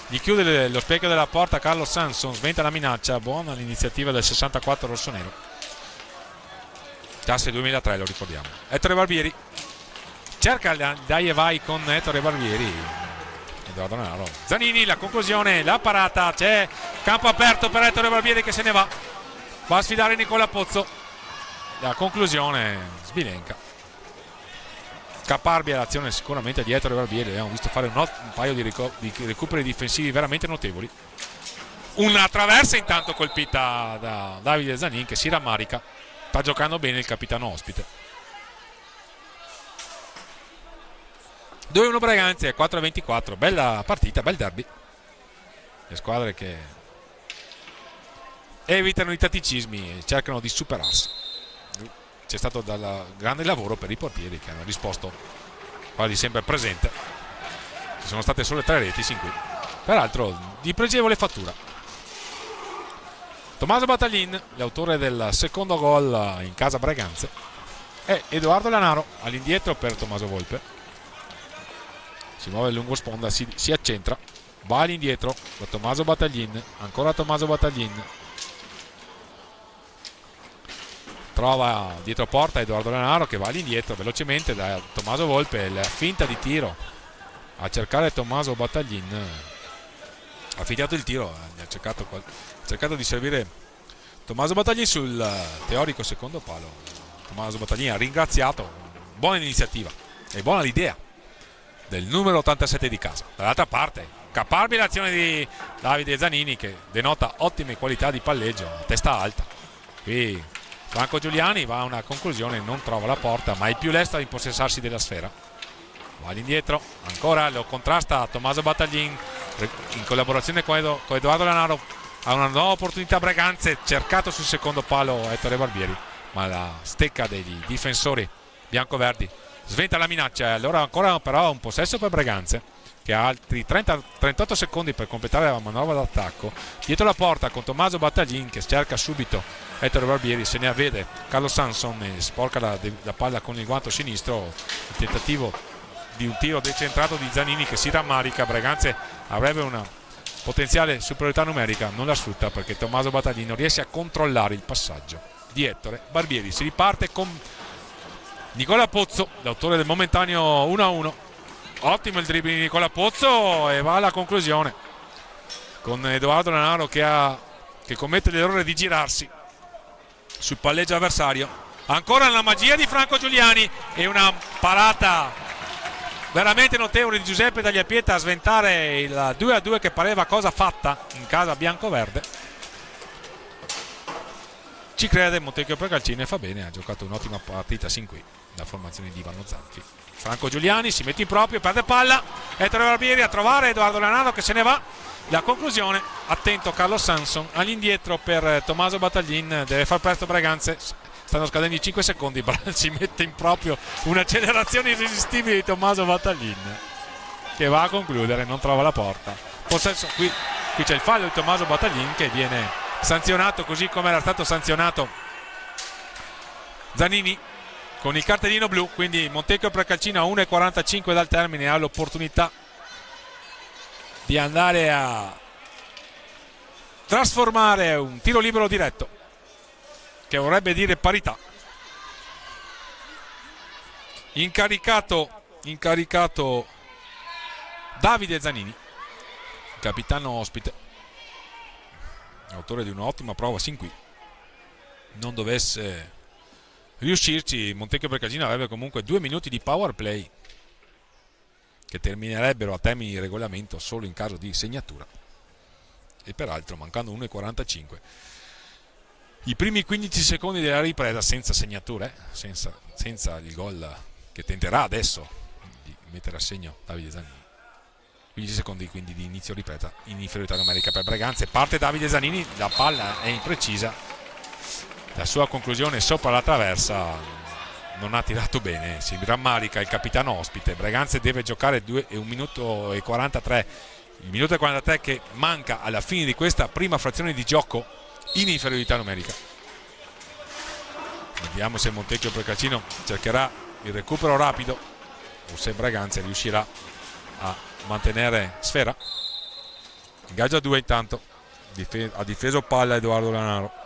gli chiude lo specchio della porta Carlo Sanson, sventa la minaccia. Buona l'iniziativa del 64 rossonero, classe 2003, lo ricordiamo. Ettore Barbieri cerca dai e vai con Ettore Barbieri, Edoardo Lanaro. Zanini, la conclusione, la parata, c'è campo aperto per Ettore Barbieri che se ne va a sfidare Nicola Pozzo. La conclusione sbilenca. Caparbia l'azione sicuramente di Ettore Barbieri, abbiamo visto fare un paio di recuperi difensivi veramente notevoli. Una traversa intanto colpita da Davide Zanin, che si rammarica. Sta giocando bene il capitano ospite. 2-1 Breganze, 4-24. Bella partita, bel derby. Le squadre che evitano i tatticismi e cercano di superarsi. C'è stato grande lavoro per i portieri, che hanno risposto quasi sempre presente. Ci sono state solo 3 reti sin qui, peraltro di pregevole fattura. Tommaso Battaglin, l'autore del secondo gol in casa Breganze, e Edoardo Lanaro all'indietro per Tommaso Volpe. Si muove lungo sponda, si accentra, va all'indietro da Tommaso Battaglin, ancora Tommaso Battaglin, trova dietro porta Edoardo Lanaro che va all'indietro velocemente da Tommaso Volpe, la finta di tiro a cercare Tommaso Battaglin, ha finito il tiro, ha cercato di servire Tommaso Battaglin sul teorico secondo palo. Tommaso Battaglin ha ringraziato, buona iniziativa e buona l'idea del numero 87 di casa. Dall'altra parte caparbile l'azione di Davide Zanini che denota ottime qualità di palleggio a testa alta. Qui Franco Giuliani va a una conclusione, non trova la porta, ma è più lesto a impossessarsi della sfera. Va all'indietro, ancora lo contrasta Tommaso Battaglin in collaborazione con Edoardo Lanaro. Ha una nuova opportunità Breganze, cercato sul secondo palo Ettore Barbieri, ma la stecca dei difensori biancoverdi sventa la minaccia. Allora ancora però un possesso per Breganze che ha altri 38 secondi per completare la manovra d'attacco dietro la porta con Tommaso Battaglin che cerca subito Ettore Barbieri, se ne avvede Carlo Sanson e sporca la palla con il guanto sinistro. Il tentativo di un tiro decentrato di Zanini che si rammarica. Breganze avrebbe una potenziale superiorità numerica, non la sfrutta perché Tommaso Battaglin non riesce a controllare il passaggio di Ettore Barbieri. Si riparte con Nicola Pozzo, l'autore del momentaneo 1-1. Ottimo il dribbling di Nicola Pozzo e va alla conclusione con Edoardo Lanaro che commette l'errore di girarsi sul palleggio avversario. Ancora la magia di Franco Giuliani e una parata veramente notevole di Giuseppe Tagliapieta a sventare il 2-2 che pareva cosa fatta in casa bianco-verde. Ci crede Montecchio Precalcino e fa bene, ha giocato un'ottima partita sin qui la formazione di Ivano Zanfi. Franco Giuliani si mette in proprio, perde palla, Ettore Barbieri a trovare Edoardo Lanaro che se ne va. La conclusione, attento Carlo Sanson all'indietro per Tommaso Battaglin, deve far presto Breganze, stanno scadendo i 5 secondi, si mette in proprio un'accelerazione irresistibile di Tommaso Battaglin che va a concludere, non trova la porta. Possesso, qui c'è il fallo di Tommaso Battaglin che viene sanzionato così come era stato sanzionato Zanini con il cartellino blu, quindi Montecchio Precalcino a 1:45 dal termine ha l'opportunità di andare a trasformare un tiro libero diretto che vorrebbe dire parità. Incaricato Davide Zanini, capitano ospite, autore di un'ottima prova sin qui. Non dovesse riuscirci, Montecchio Precalcino avrebbe comunque 2 minuti di power play che terminerebbero a termini di regolamento solo in caso di segnatura, e peraltro mancando 1:45 i primi 15 secondi della ripresa senza segnature, senza il gol che tenterà adesso di mettere a segno Davide Zanini. 15 secondi quindi di inizio ripresa in inferiorità numerica per Breganze. Parte Davide Zanini, la palla è imprecisa, la sua conclusione sopra la traversa non ha tirato bene, si rammarica il capitano ospite. Breganze deve giocare 1 minuto e 43, il minuto e 43 che manca alla fine di questa prima frazione di gioco in inferiorità numerica. Vediamo se Montecchio Precalcino cercherà il recupero rapido o se Breganze riuscirà a mantenere sfera. Ingaggio a 2 intanto, ha difeso palla Edoardo Lanaro.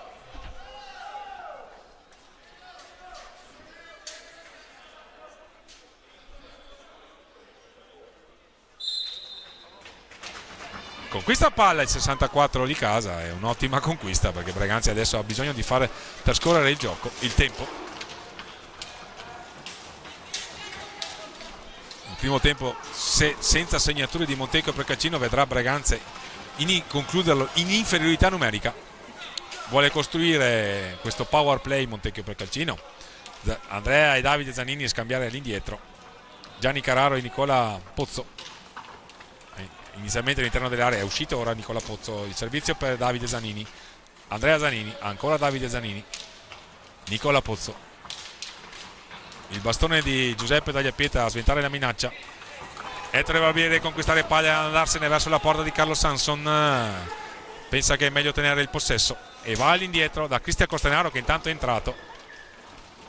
Conquista palla il 64 di casa, è un'ottima conquista perché Breganze adesso ha bisogno di fare trascorrere il gioco, il tempo. Il primo tempo, senza segnature di Montecchio Precalcino, vedrà Breganze concluderlo in inferiorità numerica. Vuole costruire questo power play Montecchio Precalcino. Andrea e Davide Zanini scambiare all'indietro. Gianni Carraro e Nicola Pozzo. Inizialmente all'interno dell'area, è uscito ora Nicola Pozzo, il servizio per Davide Zanini, Andrea Zanini, ancora Davide Zanini, Nicola Pozzo, il bastone di Giuseppe Tagliapietra a sventare la minaccia. Ettore Barbieri deve conquistare palla e andarsene verso la porta di Carlo Sanson. Pensa che è meglio tenere il possesso e va all'indietro da Cristian Costanaro, che intanto è entrato.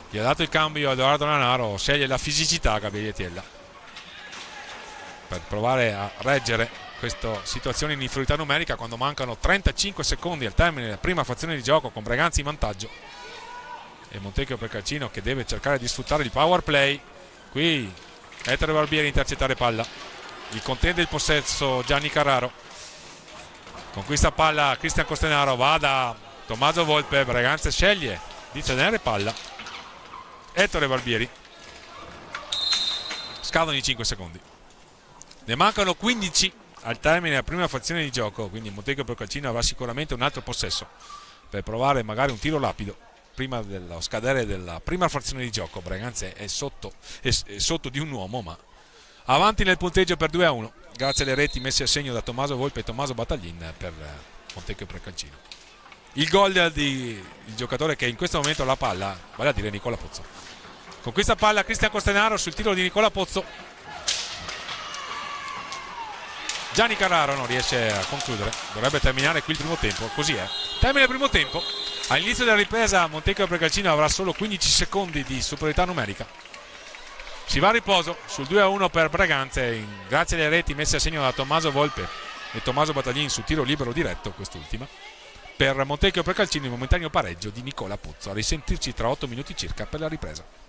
Gli ha dato il cambio a Edoardo Lanaro. Sceglie la fisicità Gabriele Tiella per provare a reggere questa situazione in inferiorità numerica quando mancano 35 secondi al termine della prima frazione di gioco, con Breganzi in vantaggio e Montecchio Precalcino che deve cercare di sfruttare il power play. Qui Ettore Barbieri intercettare palla, il contende il possesso Gianni Carraro, conquista palla Cristian Costanaro, va da Tommaso Volpe, Breganze sceglie di tenere palla. Ettore Barbieri, scadono i 5 secondi, ne mancano 15 al termine della prima frazione di gioco, quindi Montecchio Precalcino avrà sicuramente un altro possesso per provare magari un tiro rapido prima dello scadere della prima frazione di gioco. Breganze è sotto di un uomo, ma avanti nel punteggio per 2-1 grazie alle reti messe a segno da Tommaso Volpe e Tommaso Battaglin per Montecchio Precalcino. Il gol di il giocatore che in questo momento ha la palla, vale a dire Nicola Pozzo. Con questa palla Cristian Costanaro sul tiro di Nicola Pozzo. Gianni Carraro non riesce a concludere, dovrebbe terminare qui il primo tempo, così è. Termina il primo tempo, all'inizio della ripresa Montecchio Precalcino avrà solo 15 secondi di superiorità numerica. Si va a riposo sul 2-1 per Breganze, grazie alle reti messe a segno da Tommaso Volpe e Tommaso Battaglin su tiro libero diretto, quest'ultima. Per Montecchio Precalcino il momentaneo pareggio di Nicola Pozzo. A risentirci tra 8 minuti circa per la ripresa.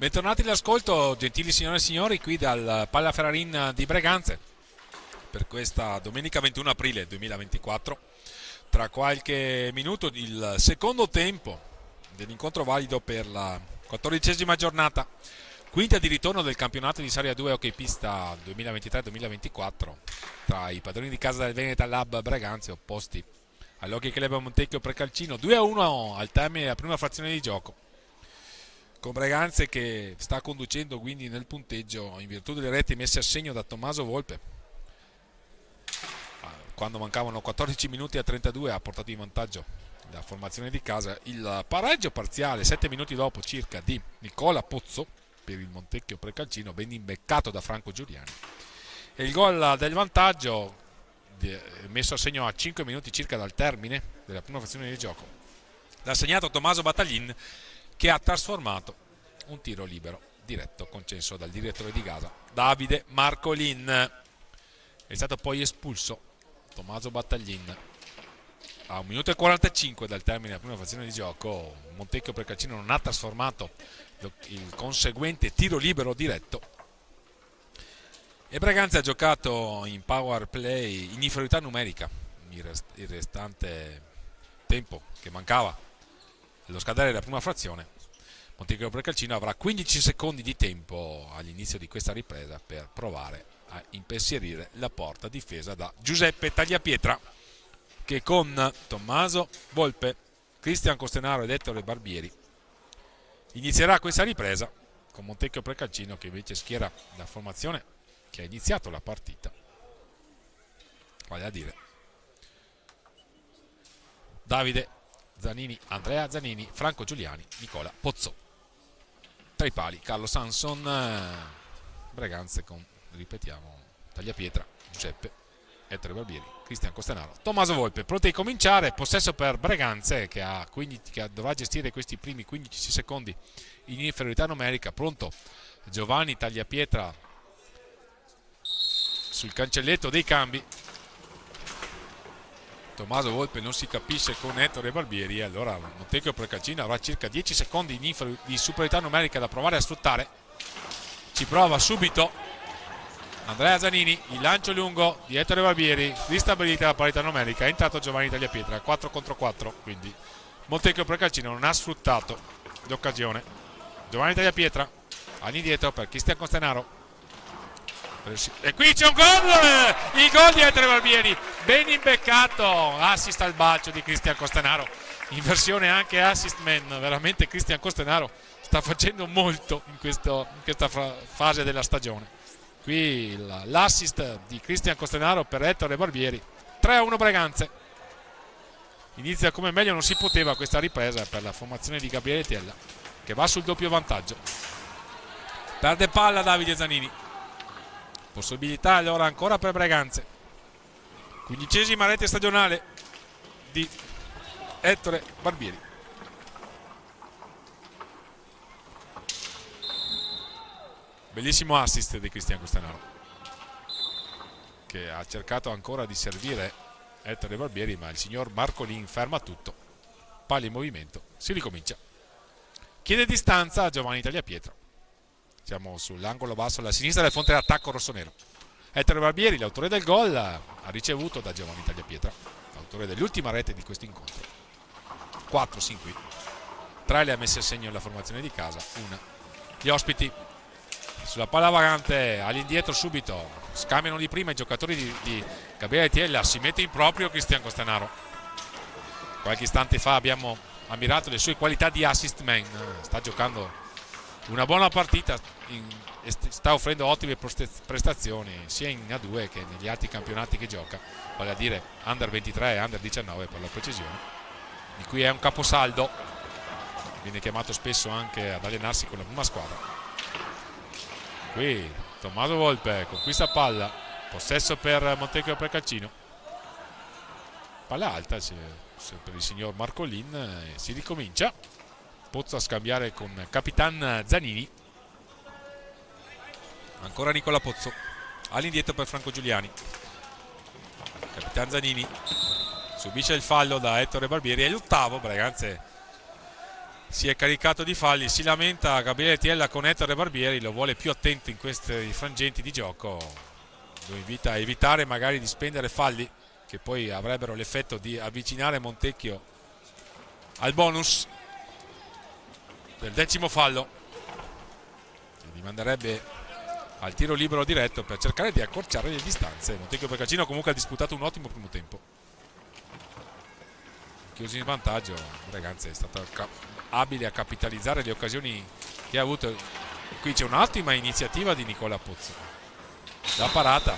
Bentornati all'ascolto, gentili signore e signori, qui dal Palla Ferrarin di Breganze per questa domenica 21 aprile 2024. Tra qualche minuto il secondo tempo dell'incontro valido per la 14ª giornata, quinta di ritorno del campionato di Serie 2 Hockey Pista 2023-2024 tra i padroni di casa del Veneta Lab Breganze opposti all'Hockey Club Montecchio Precalcino. 2-1 al termine della prima frazione di gioco, con Breganze che sta conducendo quindi nel punteggio in virtù delle reti messe a segno da Tommaso Volpe. Quando mancavano 14 minuti a 32 ha portato in vantaggio la formazione di casa. Il pareggio parziale 7 minuti dopo circa di Nicola Pozzo per il Montecchio Precalcino, ben imbeccato da Franco Giuliani, e il gol del vantaggio messo a segno a 5 minuti circa dal termine della prima frazione di gioco l'ha segnato Tommaso Battaglin, che ha trasformato un tiro libero diretto concesso dal direttore di casa Davide Marcolin. È stato poi espulso Tommaso Battaglin a 1 minuto e 45 dal termine della prima frazione di gioco. Montecchio Precalcino non ha trasformato il conseguente tiro libero diretto e Breganze ha giocato in power play in inferiorità numerica il restante tempo che mancava allo scadere della prima frazione. Montecchio Precalcino avrà 15 secondi di tempo all'inizio di questa ripresa per provare a impensierire la porta difesa da Giuseppe Tagliapietra, che con Tommaso Volpe, Cristian Costenaro ed Ettore Barbieri inizierà questa ripresa, con Montecchio Precalcino che invece schiera la formazione che ha iniziato la partita, vale a dire Davide Zanini, Andrea Zanini, Franco Giuliani, Nicola Pozzo. Tra i pali Carlo Sanson, Breganze con, ripetiamo, Tagliapietra, Giuseppe, Ettore Barbieri, Cristian Costenaro, Tommaso Volpe. Pronti a cominciare, possesso per Breganze che dovrà gestire questi primi 15 secondi in inferiorità numerica. Pronto Giovanni Tagliapietra sul cancelletto dei cambi. Tommaso Volpe non si capisce con Ettore Barbieri e allora Montecchio Precalcino avrà circa 10 secondi di superiorità numerica da provare a sfruttare. Ci prova subito Andrea Zanini, il lancio lungo di Ettore Barbieri, ristabilita la parità numerica, è entrato Giovanni Tagliapietra 4 contro 4, quindi Montecchio Precalcino non ha sfruttato l'occasione. Giovanni Tagliapietra all'indietro per Cristian Costenaro. E qui c'è un gol, il gol di Ettore Barbieri, ben imbeccato, assist al bacio di Cristian Costenaro, in versione anche assist man. Veramente Cristian Costenaro sta facendo molto in questa fase della stagione. Qui l'assist di Cristian Costenaro per Ettore Barbieri. 3-1 Breganze. Inizia come meglio non si poteva questa ripresa per la formazione di Gabriele Tiella, che va sul doppio vantaggio. Perde palla Davide Zanini. Possibilità allora ancora per Breganze. 15ª rete stagionale di Ettore Barbieri. Bellissimo assist di Cristian Costenaro, che ha cercato ancora di servire Ettore Barbieri, ma il signor Marcolin ferma tutto. Palla in movimento, si ricomincia. Chiede distanza a Giovanni Tagliapietra. Siamo sull'angolo basso alla sinistra del fronte d'attacco rossonero. Ettore Barbieri, l'autore del gol, ha ricevuto da Giovanni Tagliapietra, l'autore dell'ultima rete di questo incontro. 4 sin qui. 3 le ha messe a segno la formazione di casa, 1 gli ospiti. Sulla palla vagante all'indietro subito scambiano di prima i giocatori di Gabriele Tiella. Si mette in proprio Cristian Costenaro. Qualche istante fa abbiamo ammirato le sue qualità di assist man. Sta giocando una buona partita, sta offrendo ottime prestazioni sia in A2 che negli altri campionati che gioca, vale a dire Under 23 e Under 19 per la precisione, di cui è un caposaldo. Viene chiamato spesso anche ad allenarsi con la prima squadra. Qui Tommaso Volpe conquista palla, possesso per Montecchio Precalcino, palla alta per il signor Marcolin. Si ricomincia. Pozzo a scambiare con Capitan Zanini. Ancora Nicola Pozzo all'indietro per Franco Giuliani. Capitan Zanini subisce il fallo da Ettore Barbieri. È l'8º. Breganze si è caricato di falli, si lamenta Gabriele Tiella con Ettore Barbieri, lo vuole più attento in questi frangenti di gioco, lo invita a evitare magari di spendere falli che poi avrebbero l'effetto di avvicinare Montecchio al bonus del 10° fallo, quindi manderebbe al tiro libero diretto per cercare di accorciare le distanze. Montecchio Precalcino comunque ha disputato un ottimo primo tempo, chiuso in vantaggio. Breganze è stato abile a capitalizzare le occasioni che ha avuto. Qui c'è un'ottima iniziativa di Nicola Pozzo, la parata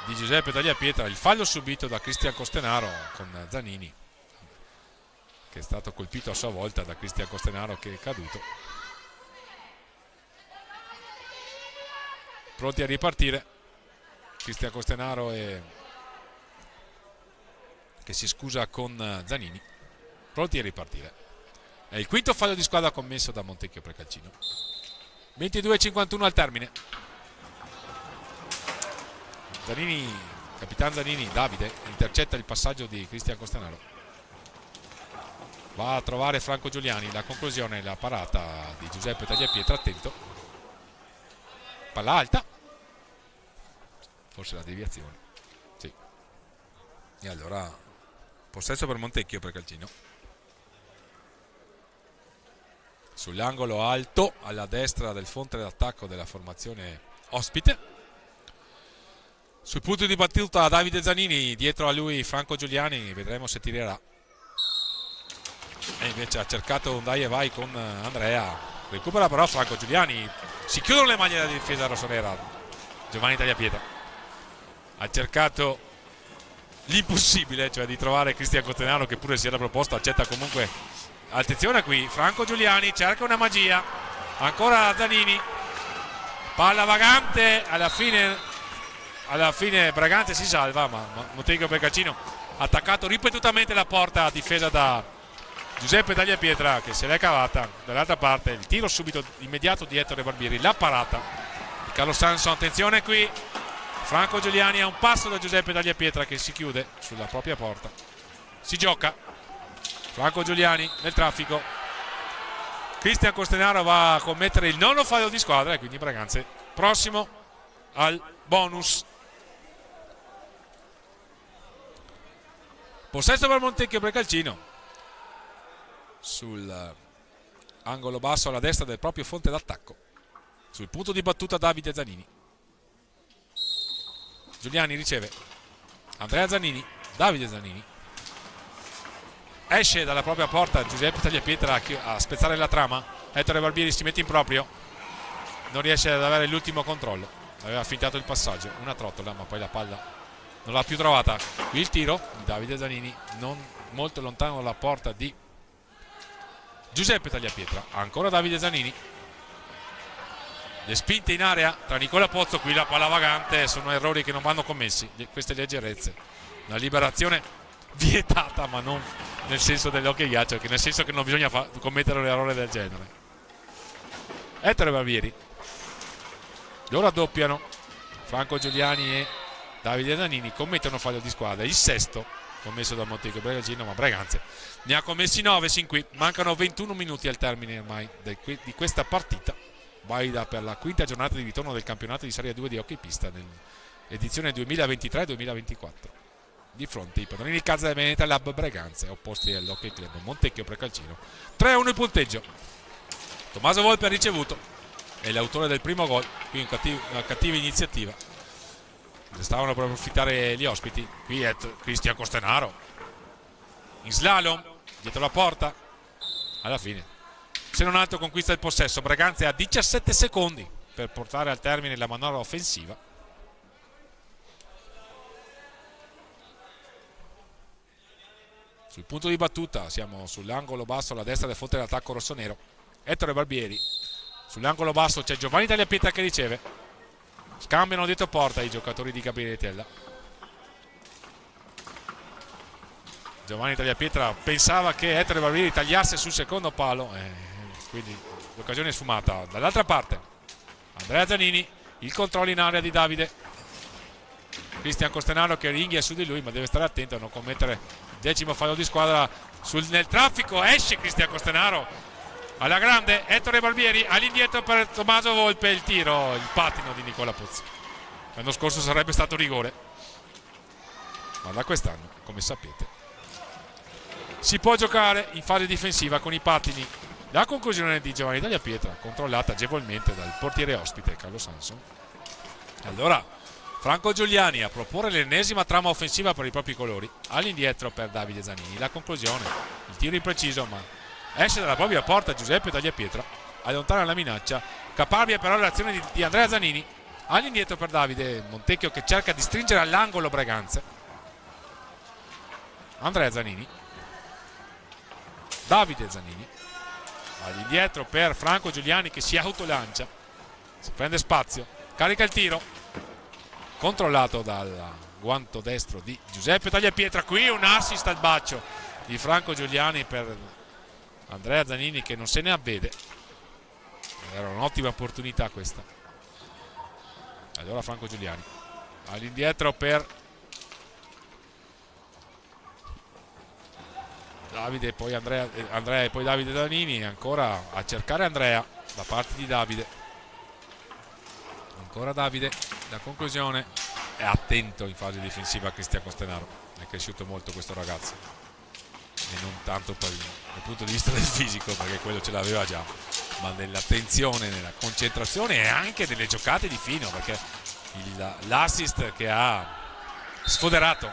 di Giuseppe Tagliapietra, il fallo subito da Cristian Costenaro con Zanini, che è stato colpito a sua volta da Cristian Costenaro, che è caduto. Pronti a ripartire Cristian Costenaro che si scusa con Zanini. Pronti a ripartire. È il quinto fallo di squadra commesso da Montecchio Precalcino. 22:51 al termine. Zanini, Capitan Zanini, Davide, intercetta il passaggio di Cristian Costenaro. Va a trovare Franco Giuliani. La conclusione, la parata di Giuseppe Tagliapietra, attento. Palla alta. Forse la deviazione. Sì. E allora possesso per Montecchio Precalcino. Sull'angolo alto alla destra del fronte d'attacco della formazione ospite. Sul punto di battuta Davide Zanini, dietro a lui Franco Giuliani, vedremo se tirerà. E invece ha cercato un dai e vai con Andrea. Recupera però Franco Giuliani. Si chiudono le maglie della difesa rossonera. Giovanni Tagliapietra ha cercato l'impossibile, cioè di trovare Cristian Costenaro, che pure si era proposto, accetta comunque. Attenzione qui, Franco Giuliani cerca una magia, ancora Zanini, palla vagante, alla fine Braganza si salva, ma Montecchio Precalcino ha attaccato ripetutamente la porta, difesa da Giuseppe Tagliapietra, che se l'è cavata. Dall'altra parte il tiro subito immediato di Ettore Barbieri, la parata di Carlo Sanson. Attenzione qui, Franco Giuliani a un passo da Giuseppe Tagliapietra, che si chiude sulla propria porta. Si gioca Franco Giuliani nel traffico. Cristian Costenaro va a commettere il 9° fallo di squadra e quindi Braganza prossimo al bonus. Possesso per Montecchio Precalcino sull'angolo basso alla destra del proprio fronte d'attacco. Sul punto di battuta Davide Zanini. Giuliani riceve, Andrea Zanini, Davide Zanini. Esce dalla propria porta Giuseppe Tagliapietra a spezzare la trama. Ettore Barbieri si mette in proprio, non riesce ad avere l'ultimo controllo. Aveva fintato il passaggio, una trottola, ma poi la palla non l'ha più trovata. Qui il tiro di Davide Zanini, non molto lontano dalla porta di Giuseppe Tagliapietra. Ancora Davide Zanini. Le spinte in area tra Nicola Pozzo, qui la palla vagante. Sono errori che non vanno commessi, queste leggerezze. Una liberazione vietata, ma non nel senso dell'hockey ghiaccio, che nel senso che non bisogna commettere un errore del genere. Ettore Barbieri. Lo raddoppiano Franco Giuliani e Davide Zanini, commettono fallo di squadra, il 6° commesso da Montecchio Precalcino, ma Braganza ne ha commessi 9 sin qui. Mancano 21 minuti al termine ormai di questa partita valida per la 5ª giornata di ritorno del campionato di Serie 2 di hockey pista nell'edizione 2023-2024. Di fronte i padroni di casa del Veneta Lab Braganza, opposti all'Hockey Club Montecchio Precalcino. 3-1 il punteggio. Tommaso Volpe ha ricevuto, è l'autore del primo gol, qui una cattiva iniziativa. Stavano per approfittare gli ospiti. Qui è Cristian Costenaro in slalom dietro la porta. Alla fine, se non altro, conquista il possesso. Braganza ha 17 secondi per portare al termine la manovra offensiva. Sul punto di battuta siamo sull'angolo basso alla destra del fronte d'attacco rossonero. Ettore Barbieri. Sull'angolo basso c'è Giovanni Tagliapietra che riceve. Scambiano dietro porta i giocatori di Gabriele Tiella. Giovanni Tagliapietra pensava che Ettore Barbieri tagliasse sul secondo palo, quindi l'occasione è sfumata. Dall'altra parte Andrea Zanini, il controllo in area di Davide. Cristian Costenaro che ringhia su di lui, ma deve stare attento a non commettere 10° fallo di squadra nel traffico. Esce Cristian Costenaro alla grande. Ettore Barbieri all'indietro per Tommaso Volpe. Il tiro, il pattino di Nicola Pozzi. L'anno scorso sarebbe stato rigore, ma da quest'anno, come sapete, si può giocare in fase difensiva con i pattini. La conclusione di Giovanni Tagliapietra, controllata agevolmente dal portiere ospite Carlo Sanson. Allora Franco Giuliani a proporre l'ennesima trama offensiva per i propri colori. All'indietro per Davide Zanini. La conclusione, il tiro impreciso, ma esce dalla propria porta Giuseppe Tagliapietra, allontana la minaccia. Caparbia però l'azione di Andrea Zanini. All'indietro per Davide Montecchio che cerca di stringere all'angolo Breganze. Andrea Zanini, Davide Zanini all'indietro per Franco Giuliani che si autolancia, si prende spazio, carica il tiro, controllato dal guanto destro di Giuseppe Tagliapietra. Qui un assist al bacio di Franco Giuliani per Andrea Zanini che non se ne avvede. Era un'ottima opportunità questa. Allora Franco Giuliani all'indietro per Davide, poi Andrea e poi Davide Zanini. Ancora a cercare Andrea da parte di Davide. Ancora Davide. La conclusione. È attento in fase difensiva Cristian Costenaro. È cresciuto molto questo ragazzo. E non tanto dal punto di vista del fisico, perché quello ce l'aveva già, ma nell'attenzione, nella concentrazione e anche nelle giocate di fino, perché l'assist che ha sfoderato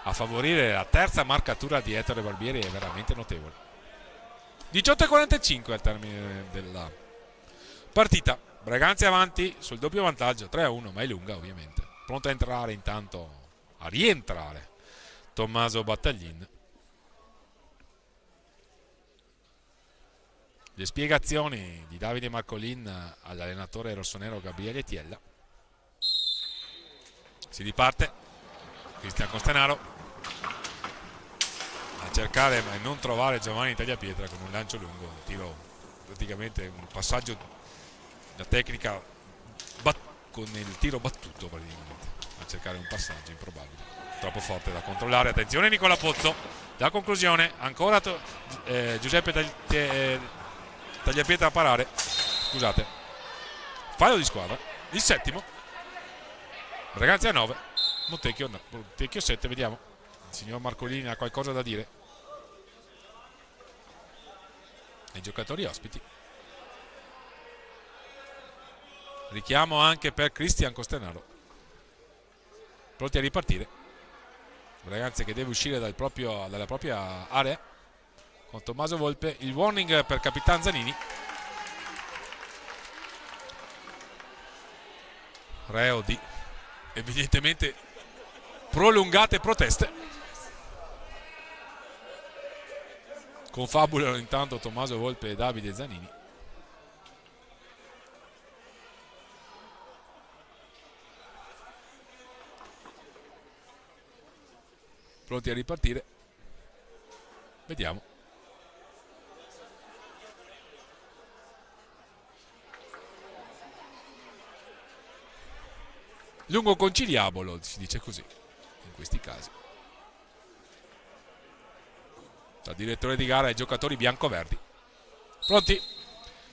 a favorire la terza marcatura di Ettore Barbieri è veramente notevole. 18:45 al termine della partita. Breganze avanti sul doppio vantaggio 3-1, ma è lunga ovviamente. Pronto a entrare intanto, a rientrare Tommaso Battaglin. Le spiegazioni di Davide Marcolin all'allenatore rossonero Gabriele Tiella. Si riparte Cristian Costenaro a cercare ma non trovare Giovanni Tagliapietra con un lancio lungo, un tiro, praticamente un passaggio da tecnica con il tiro battuto praticamente, a cercare un passaggio improbabile, troppo forte da controllare. Attenzione Nicola Pozzo, la conclusione ancora Giuseppe Tagliapietra a parare, scusate, fallo di squadra, il 7°. Breganze a 9, Montecchio 7, vediamo. Il signor Marcolini ha qualcosa da dire ai giocatori ospiti. Richiamo anche per Cristian Costenaro. Pronti a ripartire. Breganze che deve uscire dalla propria area con Tommaso Volpe. Il warning per Capitan Zanini. Reo di evidentemente prolungate proteste. Confabulano intanto Tommaso Volpe e Davide Zanini. Pronti a ripartire. Vediamo. Lungo conciliabolo, si dice così in questi casi. Da direttore di gara ai giocatori bianco-verdi. Pronti?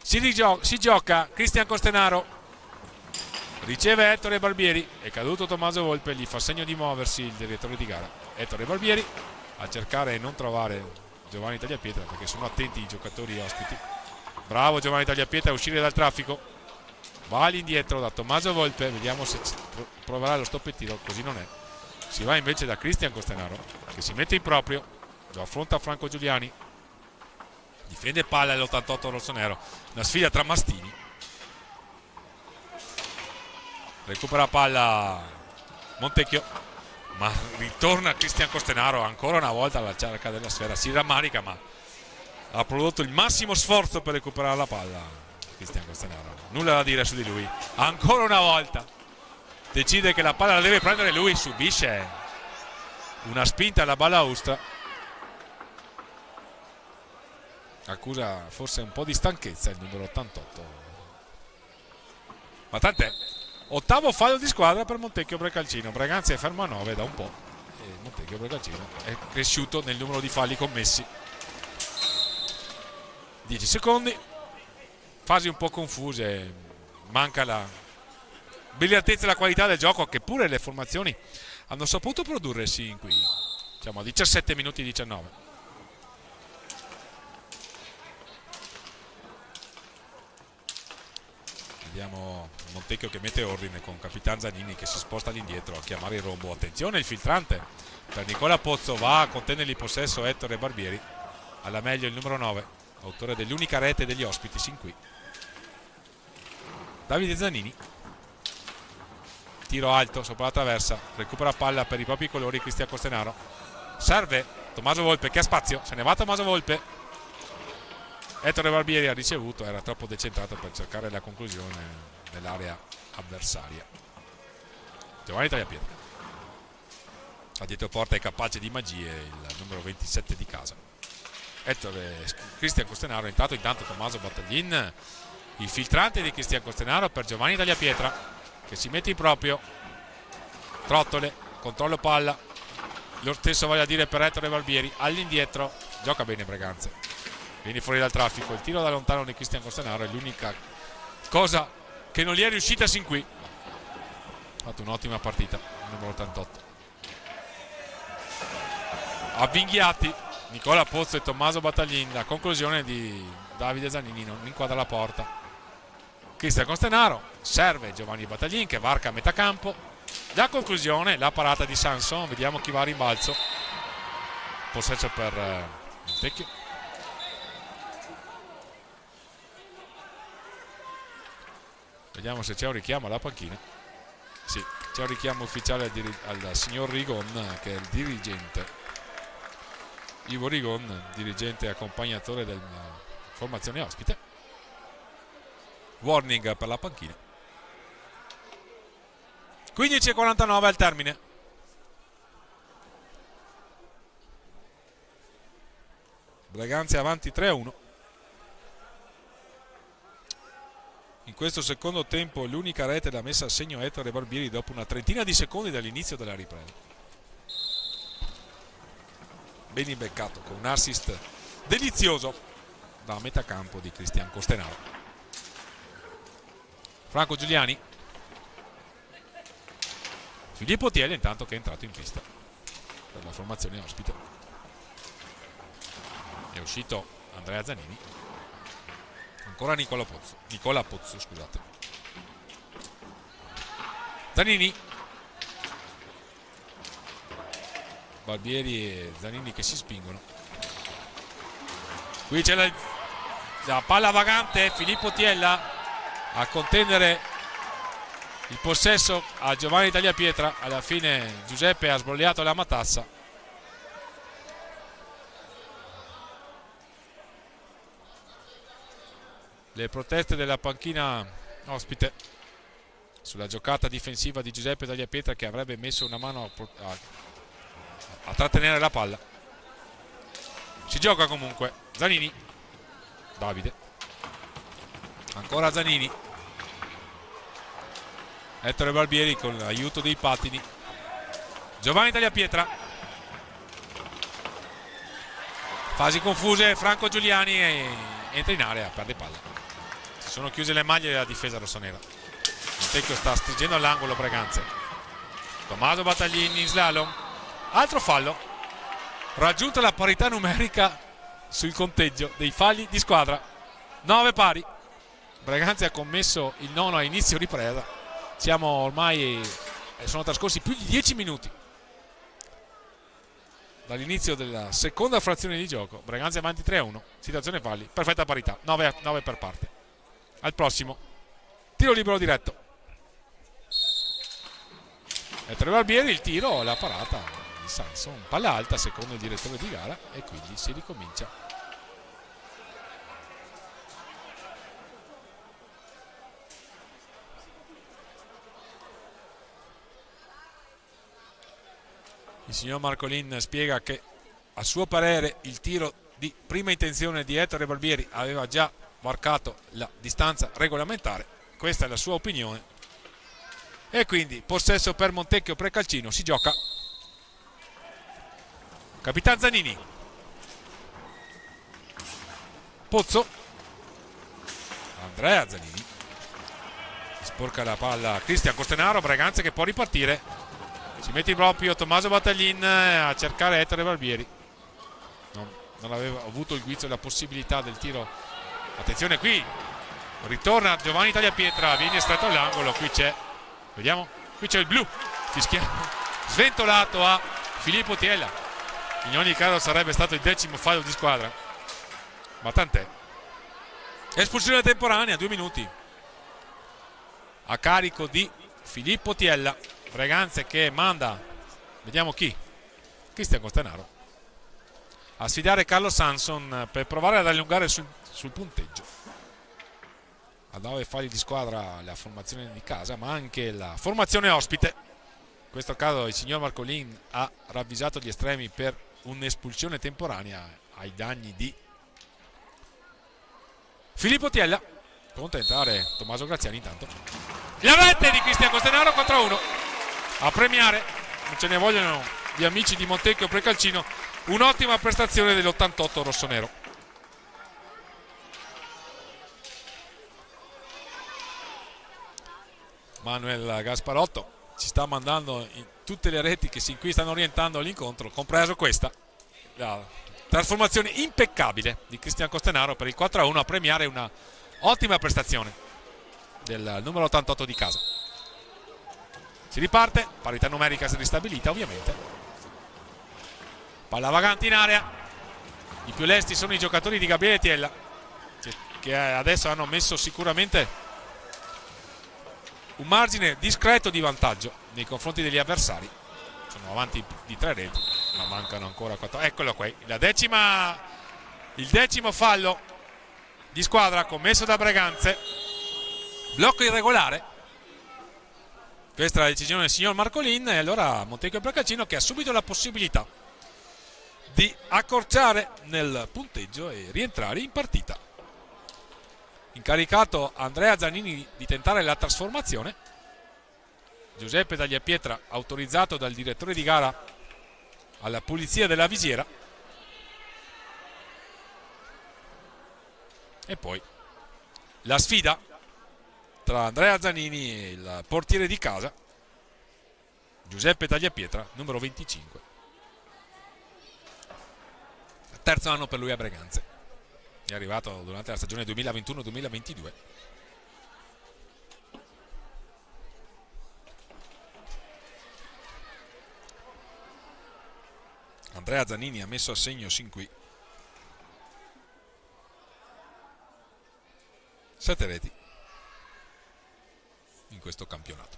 Si gioca. Cristian Costenaro riceve Ettore Barbieri. È caduto Tommaso Volpe, gli fa segno di muoversi il direttore di gara. Ettore Barbieri a cercare e non trovare Giovanni Tagliapietra, perché sono attenti i giocatori ospiti. Bravo Giovanni Tagliapietra a uscire dal traffico. Va all'indietro da Tommaso Volpe, vediamo se proverà lo stop e tiro, così non è. Si va invece da Cristian Costenaro che si mette in proprio, lo affronta Franco Giuliani, difende palla all'88 rossonero, una sfida tra mastini. Recupera palla Montecchio, ma ritorna Cristian Costenaro ancora una volta alla cerca della sfera, si rammarica ma ha prodotto il massimo sforzo per recuperare la palla. Cristian Costenaro, nulla da dire su di lui, ancora una volta decide che la palla la deve prendere lui, subisce una spinta alla balaustra, accusa forse un po' di stanchezza il numero 88, ma tant'è. Ottavo fallo di squadra per Montecchio Brecalcino. Breganze è fermo a 9 da un po'. Montecchio Precalcino è cresciuto nel numero di falli commessi. 10 secondi, fasi un po' confuse, manca la brillantezza e la qualità del gioco, che pure le formazioni hanno saputo produrre sin qui, siamo a 17 minuti 19. Vediamo Montecchio che mette ordine con Capitan Zanini che si sposta all'indietro a chiamare il rombo. Attenzione, il filtrante per Nicola Pozzo, va a contenergli possesso Ettore Barbieri, alla meglio il numero 9, autore dell'unica rete degli ospiti sin qui. Davide Zanini, tiro alto sopra la traversa, recupera palla per i propri colori Cristian Costenaro, serve Tommaso Volpe che ha spazio, se ne va Tommaso Volpe. Ettore Barbieri ha ricevuto, era troppo decentrato per cercare la conclusione nell'area avversaria. Giovanni Tagliapietra, a dietro porta è capace di magie, il numero 27 di casa. Cristian Costenaro, intanto Tommaso Battaglin, il filtrante di Cristian Costenaro per Giovanni Tagliapietra che si mette in proprio, trottole, controllo palla, lo stesso voglia dire per Ettore Barbieri, all'indietro, gioca bene Breganze. Vieni fuori dal traffico, il tiro da lontano di Cristian Costenaro è l'unica cosa che non gli è riuscita sin qui. Ha fatto un'ottima partita, numero 88. Avvinghiati Nicola Pozzo e Tommaso Battaglin, la conclusione di Davide Zanini non inquadra la porta. Cristian Costenaro, serve Giovanni Battaglin che varca a metà campo. La conclusione, la parata di Sanson, vediamo chi va a rimbalzo. Possesso per Montecchio. Vediamo se c'è un richiamo alla panchina. Sì, c'è un richiamo ufficiale al signor Rigon, che è il dirigente. Ivo Rigon, dirigente e accompagnatore della formazione ospite. Warning per la panchina. 15:49 al termine. Breganze avanti 3-1. In questo secondo tempo l'unica rete l'ha messa a segno Ettore Barbieri dopo una trentina di secondi dall'inizio della ripresa. Ben beccato con un assist delizioso da metà campo di Cristian Costenaro. Franco Giuliani, Filippo Tielli intanto che è entrato in pista per la formazione ospite. È uscito Andrea Zanini. Ancora Nicola Pozzo, scusate. Zanini, Barbieri e Zanini che si spingono. Qui c'è la palla vagante, Filippo Tiella a contendere il possesso a Giovanni Tagliapietra. Alla fine Giuseppe ha sbrogliato la matassa. Le proteste della panchina ospite sulla giocata difensiva di Giuseppe Tagliapietra, che avrebbe messo una mano a trattenere la palla. Si gioca comunque. Zanini, Davide, ancora Zanini, Ettore Barbieri con l'aiuto dei pattini, Giovanni Tagliapietra. Fasi confuse, Franco Giuliani entra in area, perde palla. Sono chiuse le maglie della difesa rossonera. Montecchio sta stringendo all'angolo Breganze. Tommaso Battaglini in slalom, altro fallo, raggiunta la parità numerica sul conteggio dei falli di squadra, 9 pari. Breganze ha commesso il nono a inizio ripresa. Siamo ormai, sono trascorsi più di 10 minuti dall'inizio della seconda frazione di gioco. Breganze avanti 3-1, situazione falli, perfetta parità, 9 per parte. Al prossimo tiro libero diretto. Ettore Barbieri, il tiro, la parata di Sanson, palla alta secondo il direttore di gara, e quindi si ricomincia. Il signor Marcolin spiega che a suo parere il tiro di prima intenzione di Ettore Barbieri aveva già marcato la distanza regolamentare. Questa è la sua opinione, e quindi possesso per Montecchio Precalcino. Si gioca Capitan Zanini, Pozzo, Andrea Zanini, sporca la palla Cristian Costenaro, Breganze che può ripartire, si mette in proprio Tommaso Battaglin a cercare Ettore Barbieri, non aveva avuto il guizzo e la possibilità del tiro. Attenzione qui, ritorna Giovanni Tagliapietra, viene estratto all'angolo, qui c'è, vediamo, qui c'è il blu, sventolato a Filippo Tiella. In ogni caso sarebbe stato il 10° fallo di squadra, ma tant'è. Espulsione temporanea, 2 minuti a carico di Filippo Tiella. Breganze che manda, vediamo chi, Cristian Costenaro a sfidare Carlo Sanson per provare ad allungare sul punteggio. A 9 falli di squadra la formazione di casa, ma anche la formazione ospite. In questo caso il signor Marcolin ha ravvisato gli estremi per un'espulsione temporanea ai danni di Filippo Tiella. Pronto a entrare Tommaso Graziani intanto. La rete di Cristian Costenaro 4-1. A premiare, non ce ne vogliono gli amici di Montecchio Precalcino, un'ottima prestazione dell'88 rossonero. Manuel Gasparotto ci sta mandando in tutte le reti che sin qui stanno orientando all'incontro, compreso questa, la trasformazione impeccabile di Cristian Costenaro per il 4-1, a premiare una ottima prestazione del numero 88 di casa. Si riparte, parità numerica ristabilita ovviamente. Palla vagante in area, i più lesti sono i giocatori di Gabriele Tiella, che adesso hanno messo sicuramente un margine discreto di vantaggio nei confronti degli avversari. Sono avanti di 3 reti, ma mancano ancora 4. Eccolo qui, il 10° fallo di squadra commesso da Breganze. Blocco irregolare. Questa è la decisione del signor Marcolin, e allora Montecchio Precalcino che ha subito la possibilità di accorciare nel punteggio e rientrare in partita. Incaricato Andrea Zanini di tentare la trasformazione. Giuseppe Tagliapietra autorizzato dal direttore di gara alla pulizia della visiera. E poi la sfida tra Andrea Zanini e il portiere di casa Giuseppe Tagliapietra, numero 25. Terzo anno per lui a Breganze. È arrivato durante la stagione 2021-2022. Andrea Zanini ha messo a segno sin qui 7 reti in questo campionato.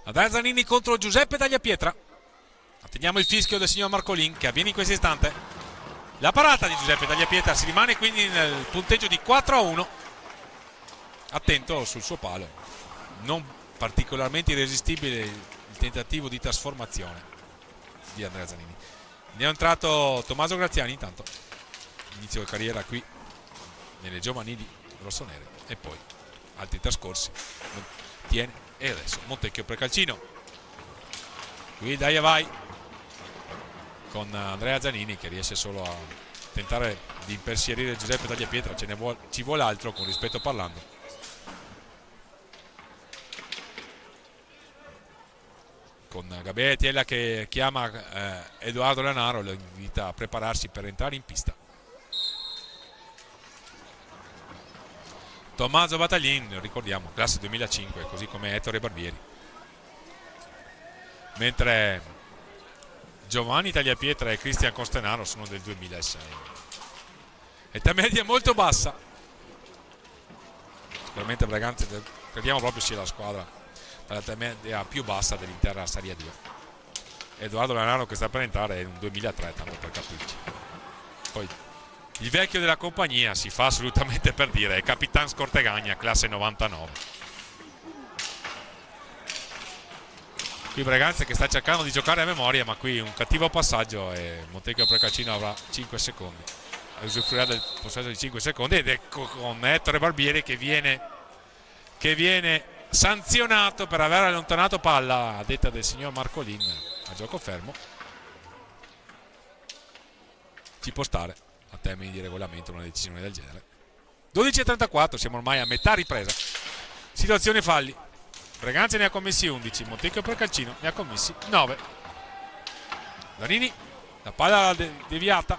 Andrea Zanini contro Giuseppe Tagliapietra. Attendiamo il fischio del signor Marcolin che avviene in questo istante. La parata di Giuseppe Tagliapietra, si rimane quindi nel punteggio di 4-1. Attento sul suo palo, non particolarmente irresistibile il tentativo di trasformazione di Andrea Zanini. Ne è entrato Tommaso Graziani intanto, inizio di carriera qui nelle giovanili rossonere, e poi altri trascorsi tiene, e adesso Montecchio Precalcino. Qui dai e vai con Andrea Zanini che riesce solo a tentare di impersierire Giuseppe Tagliapietra. Ci vuole altro, con rispetto parlando. Con Gabriele Tiella che chiama Edoardo Lanaro, lo invita a prepararsi per entrare in pista. Tommaso Battaglin, ricordiamo, classe 2005, così come Ettore Barbieri. Mentre Giovanni Tagliapietra e Cristian Costenaro sono del 2006. Età media molto bassa. Sicuramente Breganze crediamo proprio sia la squadra dall'età media più bassa dell'intera Serie 2. Edoardo Lanaro che sta per entrare è un 2003, tanto per capirci. Poi il vecchio della compagnia si fa assolutamente per dire, è Capitan Scortegagna, classe 99. Qui Breganze che sta cercando di giocare a memoria, ma qui un cattivo passaggio e Montecchio Precalcino avrà 5 secondi, usufruirà del possesso di 5 secondi, ed ecco con Ettore Barbieri che viene sanzionato per aver allontanato palla a detta del signor Marcolin a gioco fermo. ci può stare a termini di regolamento una decisione del genere. 12:34, siamo ormai a metà ripresa. Situazione falli. Breganze ne ha commessi 11, Montecchio Precalcino ne ha commessi 9. Zanini, la palla deviata,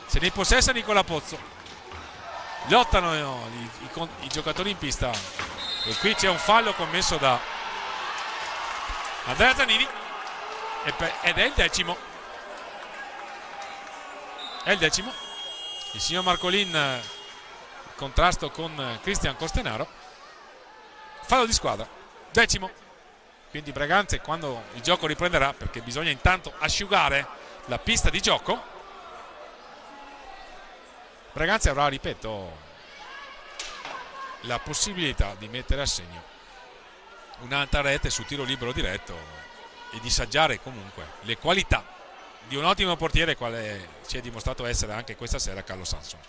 se ne possessa Nicola Pozzo. Lottano i giocatori in pista e qui c'è un fallo commesso da Andrea Zanini ed è il decimo. È il decimo. Il signor Marcolin in contrasto con Cristian Costenaro. Fallo di squadra, decimo. Quindi Breganze, quando il gioco riprenderà, perché bisogna intanto asciugare la pista di gioco, Breganze avrà, ripeto, la possibilità di mettere a segno un'altra rete su tiro libero diretto e di saggiare comunque le qualità di un ottimo portiere quale ci è dimostrato essere anche questa sera Carlo Sanson.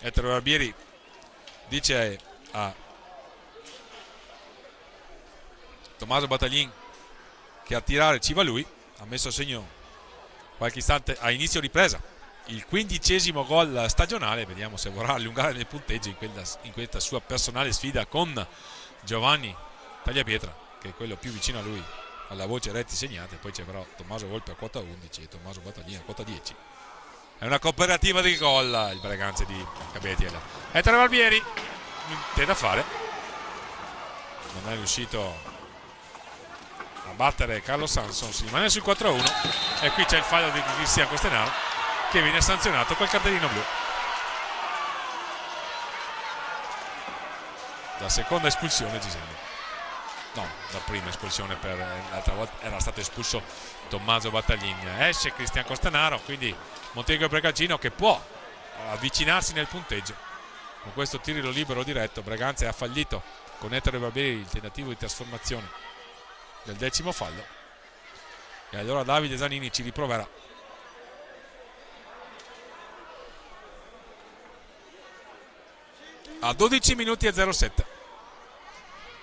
Ettore Barbieri dice a Tommaso Battaglin che a tirare ci va lui. Ha messo a segno qualche istante a inizio ripresa il 15° gol stagionale. Vediamo se vorrà allungare nel punteggio in questa sua personale sfida con Giovanni Tagliapietra, che è quello più vicino a lui alla voce reti segnate. Poi c'è però Tommaso Volpe a quota 11 e Tommaso Battaglin a quota 10. È una cooperativa di gol il Breganze di Gabriele. Ettore Barbieri intende fare, non è riuscito a battere Carlo Sanson, si rimane sul 4-1 e qui c'è il fallo di Cristian Costenaro che viene sanzionato col cartellino blu. La seconda espulsione ci sembra, no, la prima espulsione, per l'altra volta era stato espulso Tommaso Battaglin. Esce Cristian Costenaro, quindi Montecchio Precalcino che può avvicinarsi nel punteggio con questo tiro libero diretto. Breganze ha fallito con Ettore Barbieri il tentativo di trasformazione del decimo fallo e allora Davide Zanini ci riproverà. A 12 minuti e 07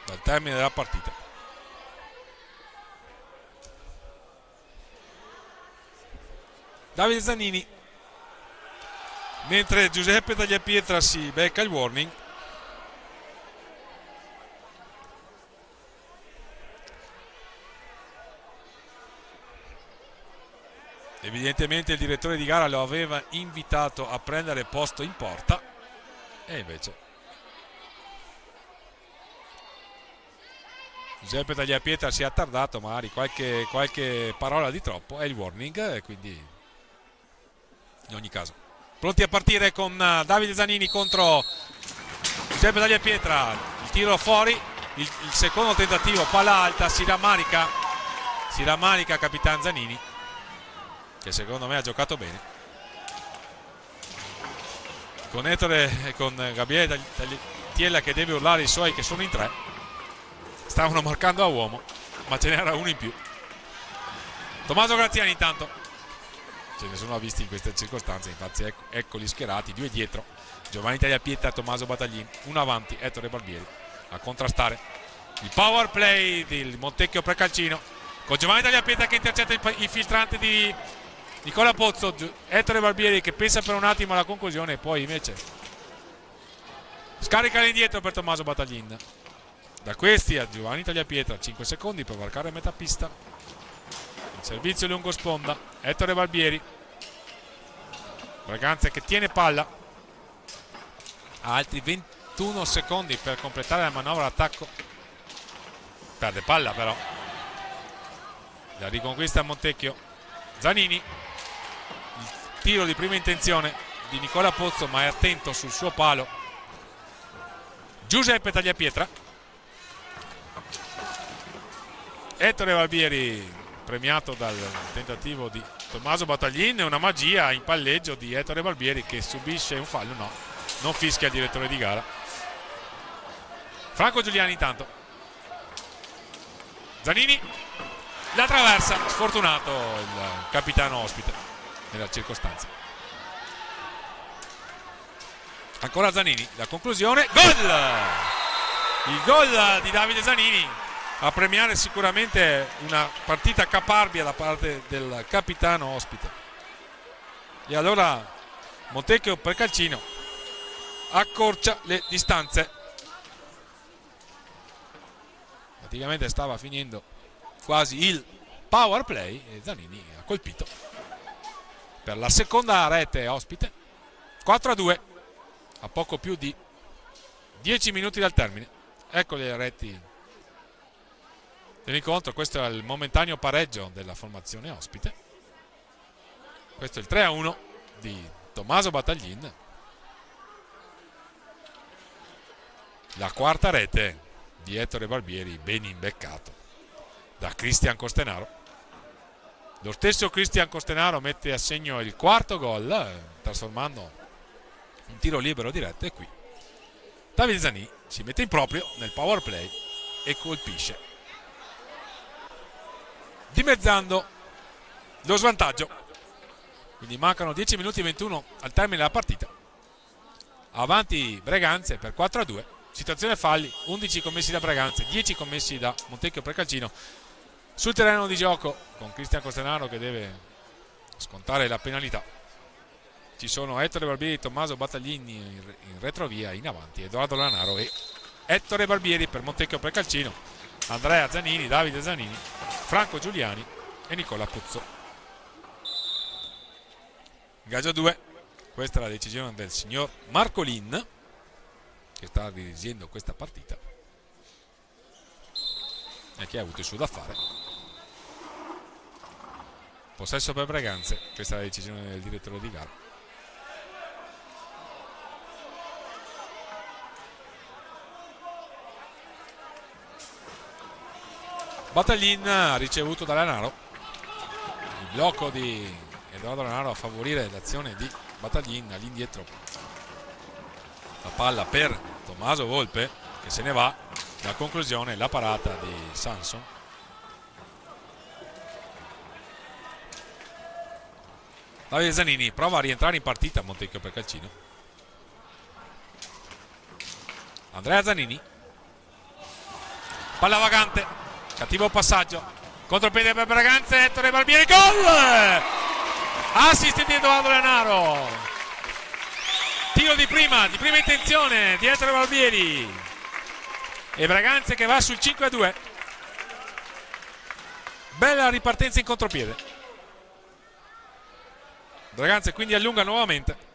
dal termine della partita. Davide Zanini, mentre Giuseppe Tagliapietra si becca il warning. Evidentemente il direttore di gara lo aveva invitato a prendere posto in porta e invece Giuseppe Tagliapietra si è attardato, magari qualche parola di troppo, è il warning, e quindi in ogni caso pronti a partire con Davide Zanini contro Giuseppe Tagliapietra. Il tiro fuori, il secondo tentativo, palla alta, si rammarica Capitan Zanini, che secondo me ha giocato bene con Ettore e con Gabriele Tagliatiella che deve urlare i suoi che sono in tre. Stavano marcando a uomo ma ce n'era uno in più. Tommaso Graziani intanto ce ne sono visti in queste circostanze, infatti eccoli schierati, due dietro, Giovanni Tagliapietra e Tommaso Battaglin, uno avanti Ettore Barbieri a contrastare il power play del Montecchio Precalcino con Giovanni Tagliapietra che intercetta il filtrante di Nicola Pozzo. Ettore Barbieri che pensa per un attimo alla conclusione e poi invece scarica all'indietro per Tommaso Battaglin. Da questi a Giovanni Tagliapietra 5 secondi per varcare metà pista. Il servizio lungo sponda, Ettore Barbieri, Breganze che tiene palla, ha altri 21 secondi per completare la manovra d'attacco, perde palla però, la riconquista a Montecchio. Zanini, il tiro di prima intenzione di Nicola Pozzo ma è attento sul suo palo Giuseppe Tagliapietra. Ettore Barbieri premiato dal tentativo di Tommaso Battaglin, una magia in palleggio di Ettore Barbieri che subisce un fallo, no, non fischia il direttore di gara. Franco Giuliani intanto, Zanini la traversa, sfortunato il capitano ospite nella circostanza. Ancora Zanini, la conclusione, gol! Il gol di Davide Zanini a premiare sicuramente una partita caparbia da parte del capitano ospite. E allora Montecchio per Calcino accorcia le distanze. Praticamente stava finendo quasi il power play e Zanini ha colpito per la seconda rete ospite. 4-2 a poco più di 10 minuti dal termine. Ecco le reti dell'incontro. Questo è il momentaneo pareggio della formazione ospite. Questo è il 3-1 di Tommaso Battaglin. La quarta rete di Ettore Barbieri, ben imbeccato da Cristian Costenaro. Lo stesso Cristian Costenaro mette a segno il quarto gol, trasformando un tiro libero diretto, e qui Davide Zanini si mette in proprio nel power play e colpisce, dimezzando lo svantaggio. Quindi mancano 10 minuti e 21 al termine della partita. Avanti Breganze per 4-2. Situazione falli, 11 commessi da Breganze, 10 commessi da Montecchio Precalcino. Sul terreno di gioco con Cristian Costenaro che deve scontare la penalità. Ci sono Ettore Barbieri e Tommaso Battaglini in retrovia, in avanti Edoardo Lanaro e Ettore Barbieri per Montecchio Precalcino, Andrea Zanini, Davide Zanini, Franco Giuliani e Nicola Puzzo. Gaggio 2, questa è la decisione del signor Marcolin che sta dirigendo questa partita e che ha avuto il suo da fare. Possesso per Breganze, questa è la decisione del direttore di gara. Battaglin ha ricevuto da Lanaro, il blocco di Edoardo Lanaro a favorire l'azione di Battaglin. All'indietro la palla per Tommaso Volpe che se ne va. La conclusione, la parata di Sanson. Davide Zanini prova a rientrare in partita a Montecchio Precalcino. Andrea Zanini, palla vagante, cattivo passaggio, contropiede per Breganze, Ettore Barbieri, gol! Assist di Edoardo Lanaro, tiro di prima intenzione di Ettore Barbieri e Breganze che va sul 5-2. Bella ripartenza in contropiede. Breganze quindi allunga nuovamente.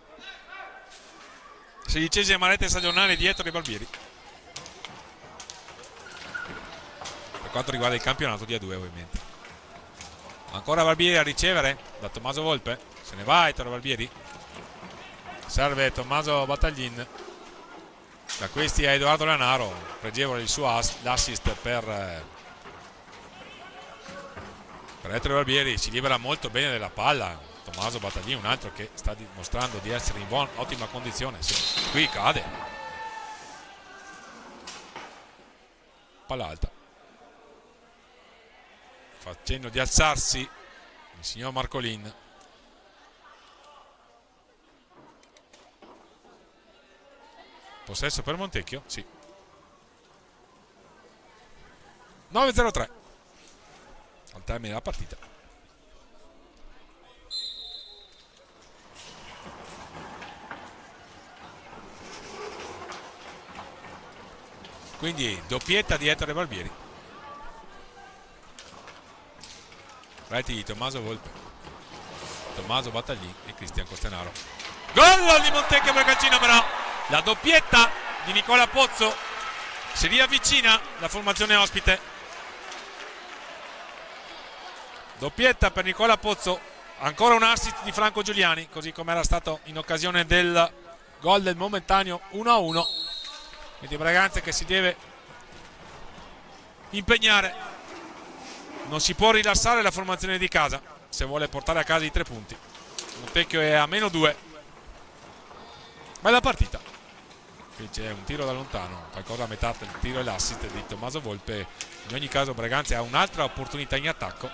16ª rete stagionale di Ettore Barbieri per quanto riguarda il campionato di A2 ovviamente. Ancora Barbieri a ricevere da Tommaso Volpe, se ne va Ettore Barbieri, serve Tommaso Battaglin, da questi a Edoardo Lanaro, pregevole il suo assist per Ettore Barbieri. Si libera molto bene della palla Tommaso Battaglin, un altro che sta dimostrando di essere in ottima condizione. Qui cade, palla alta, facendo di alzarsi il signor Marcolin. Possesso per Montecchio, sì. 9-0-3 al termine della partita. Quindi doppietta di Ettore Barbieri, reti di Tommaso Volpe, Tommaso Battaglin e Cristian Costenaro. Gol di Montecchio Precalcino, però la doppietta di Nicola Pozzo si riavvicina la formazione ospite. Doppietta per Nicola Pozzo, ancora un assist di Franco Giuliani, così come era stato in occasione del gol del momentaneo 1-1. Quindi Breganze che si deve impegnare, non si può rilassare la formazione di casa se vuole portare a casa i 3 punti. Montecchio è a -2. Bella partita. Qui c'è un tiro da lontano, qualcosa a metà del tiro e l'assist di Tommaso Volpe. In ogni caso Breganze ha un'altra opportunità in attacco.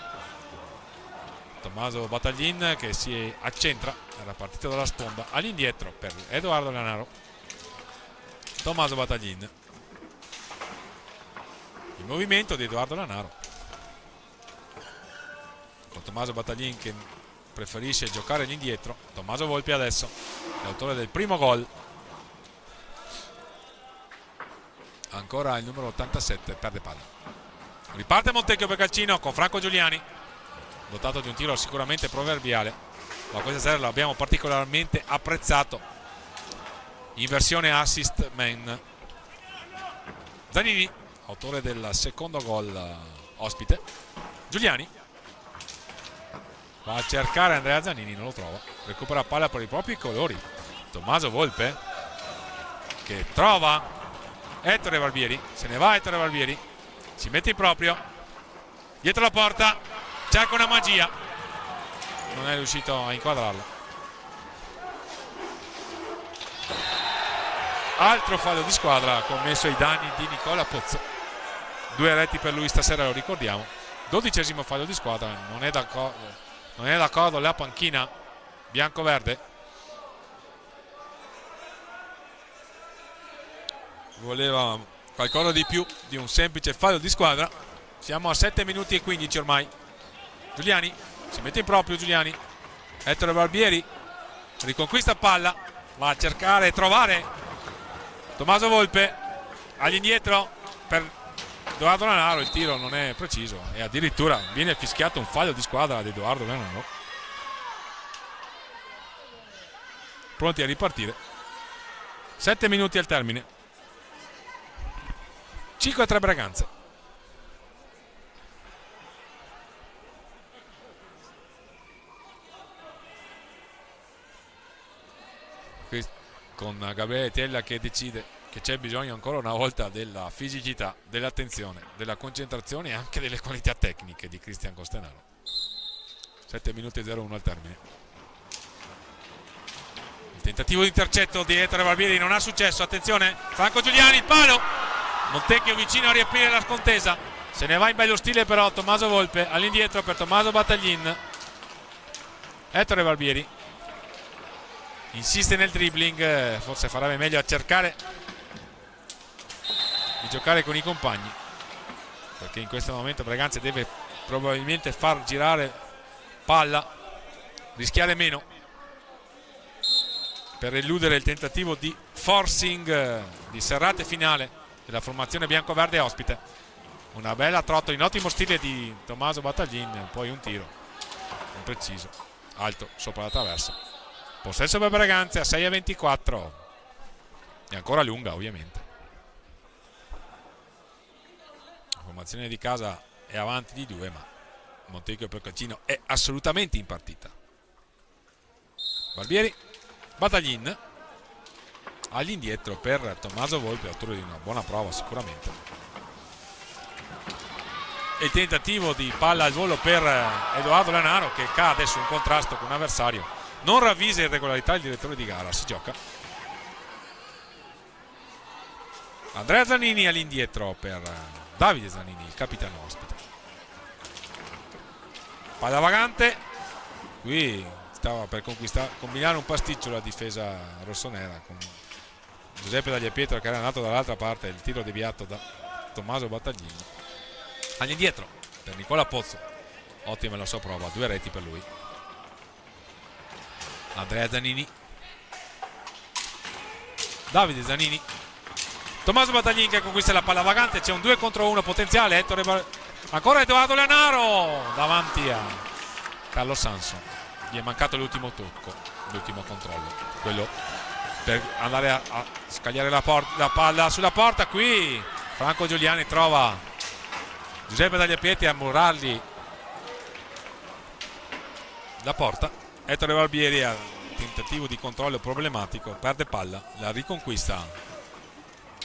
Tommaso Battaglin che si accentra, era partito dalla sponda, all'indietro per Edoardo Lanaro. Tommaso Battaglin, il movimento di Edoardo Lanaro con Tommaso Battaglin che preferisce giocare all'indietro. Tommaso Volpi adesso, l'autore del primo gol. Ancora il numero 87, perde palla. Riparte Montecchio per Calcino con Franco Giuliani, dotato di un tiro sicuramente proverbiale, ma questa sera l'abbiamo particolarmente apprezzato in versione assist man. Zanini, autore del secondo gol ospite. Giuliani va a cercare Andrea Zanini, non lo trova, recupera palla per i propri colori. Tommaso Volpe che trova Ettore Barbieri, se ne va Ettore Barbieri, si mette in proprio, dietro la porta, cerca una magia, non è riuscito a inquadrarla. Altro fallo di squadra commesso ai danni di Nicola Pozzo. 2 reti per lui stasera, lo ricordiamo. 12° fallo di squadra, non è d'accordo la panchina bianco-verde. Voleva qualcosa di più di un semplice fallo di squadra. Siamo a 7 minuti e 15 ormai. Giuliani si mette in proprio, Giuliani. Ettore Barbieri riconquista palla, va a cercare e trovare Tommaso Volpe all'indietro per Edoardo Lanaro. Il tiro non è preciso e addirittura viene fischiato un fallo di squadra ad Edoardo Lanaro. Pronti a ripartire, 7 minuti al termine. 5-3 Braganza. Qui con Gabriele Tella che decide che c'è bisogno ancora una volta della fisicità, dell'attenzione, della concentrazione e anche delle qualità tecniche di Cristian Costenaro. 7 minuti e 0-1 al termine. Il tentativo di intercetto di Ettore Barbieri non ha successo. Attenzione, Franco Giuliani, il palo. Montecchio vicino a riaprire la contesa, se ne va in bello stile però Tommaso Volpe, all'indietro per Tommaso Battaglin. Ettore Barbieri insiste nel dribbling, forse farebbe meglio a cercare di giocare con i compagni, perché in questo momento Braganza deve probabilmente far girare palla, rischiare meno per eludere il tentativo di forcing di serrate finale della formazione bianco-verde ospite. Una bella trottola in ottimo stile di Tommaso Battaglin, poi un tiro impreciso, alto sopra la traversa. Possesso per Braganza a 6-24 e ancora lunga ovviamente. La formazione di casa è avanti di 2, ma Montecchio per Calcino è assolutamente in partita. Barbieri, Battaglin all'indietro per Tommaso Volpe, autore di una buona prova sicuramente. E il tentativo di palla al volo per Edoardo Lanaro che cade su un contrasto con un avversario. Non ravvisa irregolarità il direttore di gara, si gioca. Andrea Zanini all'indietro per Davide Zanini, il capitano ospite. Palla vagante, qui stava per combinare un pasticcio la difesa rossonera con Giuseppe Tagliapietro che era andato dall'altra parte, il tiro deviato da Tommaso Battaglin. All'indietro per Nicola Pozzo, ottima la sua prova, 2 reti per lui. Andrea Zanini, Davide Zanini, Tommaso Battaglin che conquista la palla vagante, c'è un 2 contro 1 potenziale. Ancora Edoardo Lanaro davanti a Carlo Sanson, gli è mancato l'ultimo tocco, l'ultimo controllo, quello per andare a scagliare la palla sulla porta. Qui Franco Giuliani trova Giuseppe Tagliapietri a murargli la porta. Ettore Barbieri ha tentativo di controllo problematico, perde palla, la riconquista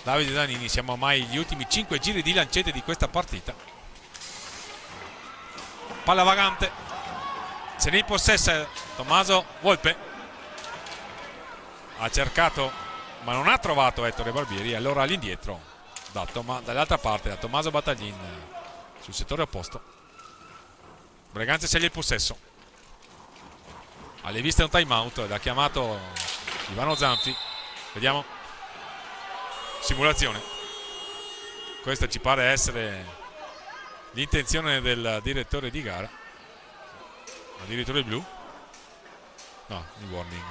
Davide Zanini. Siamo ormai agli ultimi 5 giri di lancette di questa partita. Palla vagante, se ne impossessa Tommaso Volpe, ha cercato ma non ha trovato Ettore Barbieri, allora all'indietro dall'altra parte da Tommaso Battaglin sul settore opposto. Braganza sceglie il possesso, alle viste un time out, l'ha chiamato Ivano Zanfi, vediamo, simulazione, questa ci pare essere l'intenzione del direttore di gara, addirittura il blu. No, il warning.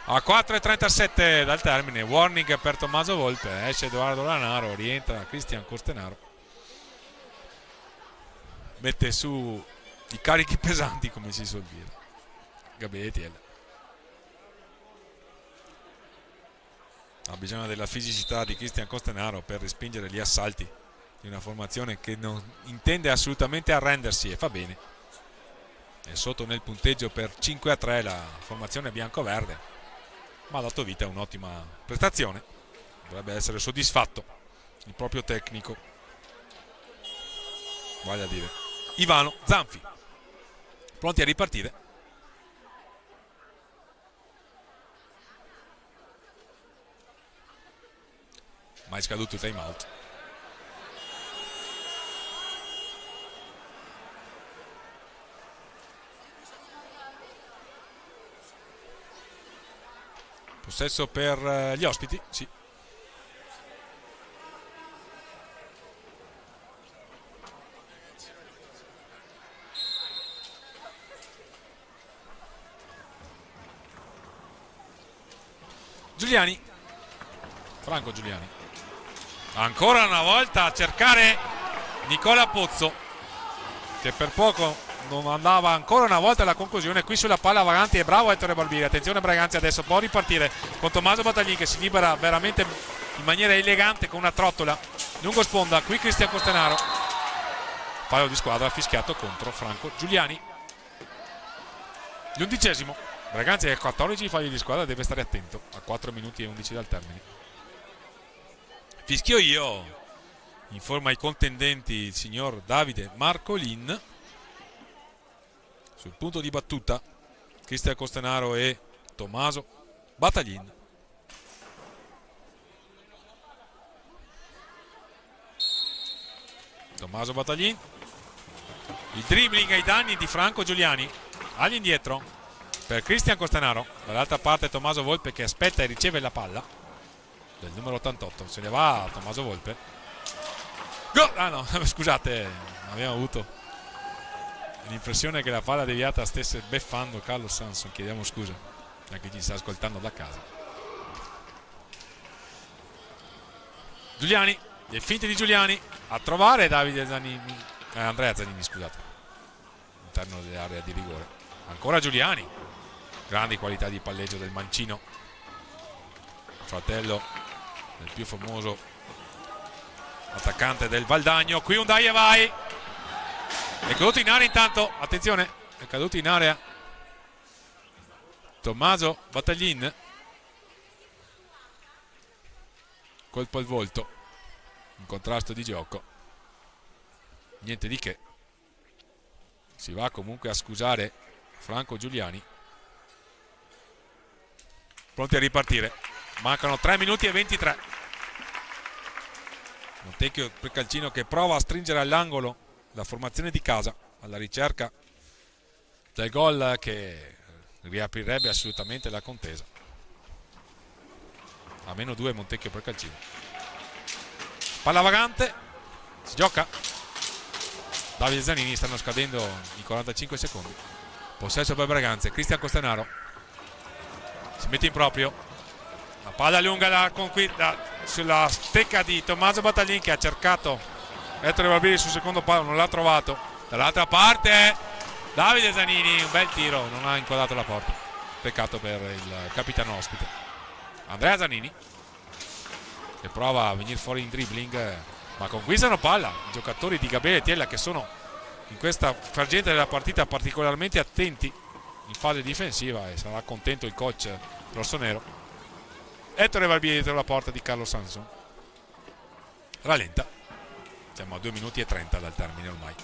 A 4:37 dal termine, warning per Tommaso Volpe, esce Edoardo Lanaro, rientra Cristian Costenaro, mette su i carichi pesanti, come si suol dire, Gabriele Tiella. Ha bisogno della fisicità di Cristian Costenaro per respingere gli assalti di una formazione che non intende assolutamente arrendersi, e fa bene. È sotto nel punteggio per 5-3 la formazione bianco-verde, ma ha dato vita a un'ottima prestazione. Dovrebbe essere soddisfatto il proprio tecnico, vale a dire Ivano Zanfi. Pronti a ripartire. Mai scaduto il time out. Possesso per gli ospiti, sì. Giuliani, Franco Giuliani, ancora una volta a cercare Nicola Pozzo, che per poco non andava ancora una volta alla conclusione. Qui sulla palla Vaganti, è bravo Ettore Barbieri. Attenzione Braganza, adesso può ripartire con Tommaso Battaglini che si libera veramente in maniera elegante con una trottola lungo sponda. Qui Cristian Costenaro, fallo di squadra fischiato contro Franco Giuliani. L'11esimo, Braganza è 14 falli di squadra, deve stare attento a 4 minuti e 11 dal termine. Fischio io, informa i contendenti il signor Davide Marcolin. Sul punto di battuta Cristian Costenaro e Tommaso Battaglin. Tommaso Battaglin, il dribbling ai danni di Franco Giuliani, all'indietro per Cristian Costenaro, dall'altra parte Tommaso Volpe che aspetta e riceve la palla del numero 88, se ne va Tommaso Volpe. Go! Ah no, scusate, abbiamo avuto l'impressione che la palla deviata stesse beffando Carlos Sanson, chiediamo scusa a chi ci sta ascoltando da casa. Giuliani, le finte di Giuliani a trovare Davide Zanini, Andrea Zanini, scusate, all'interno dell'area di rigore. Ancora Giuliani, grandi qualità di palleggio del mancino, fratello del più famoso attaccante del Valdagno. Qui un dai e vai, è caduto in area intanto, attenzione, è caduto in area Tommaso Battaglin, colpo al volto, in contrasto di gioco, niente di che. Si va comunque a scusare Franco Giuliani. Pronti a ripartire, mancano 3 minuti e 23. Montecchio Precalcino che prova a stringere all'angolo la formazione di casa alla ricerca del gol che riaprirebbe assolutamente la contesa. A -2 Montecchio Precalcino. Palla vagante, si gioca. Davide Zanini, stanno scadendo i 45 secondi. Possesso per Braganza, Cristian Costenaro si mette in proprio, la palla lunga sulla stecca di Tommaso Battaglin che ha cercato Ettore Barbieri sul secondo palo, non l'ha trovato. Dall'altra parte Davide Zanini, un bel tiro, non ha inquadrato la porta, peccato per il capitano ospite. Andrea Zanini che prova a venire fuori in dribbling, ma conquistano palla i giocatori di Gabriele Tiella, che sono in questa frangente della partita particolarmente attenti in fase difensiva, e sarà contento il coach rossonero. Ettore Barbieri dietro la porta di Carlo Sanson, rallenta, siamo a 2 minuti e 30 dal termine ormai.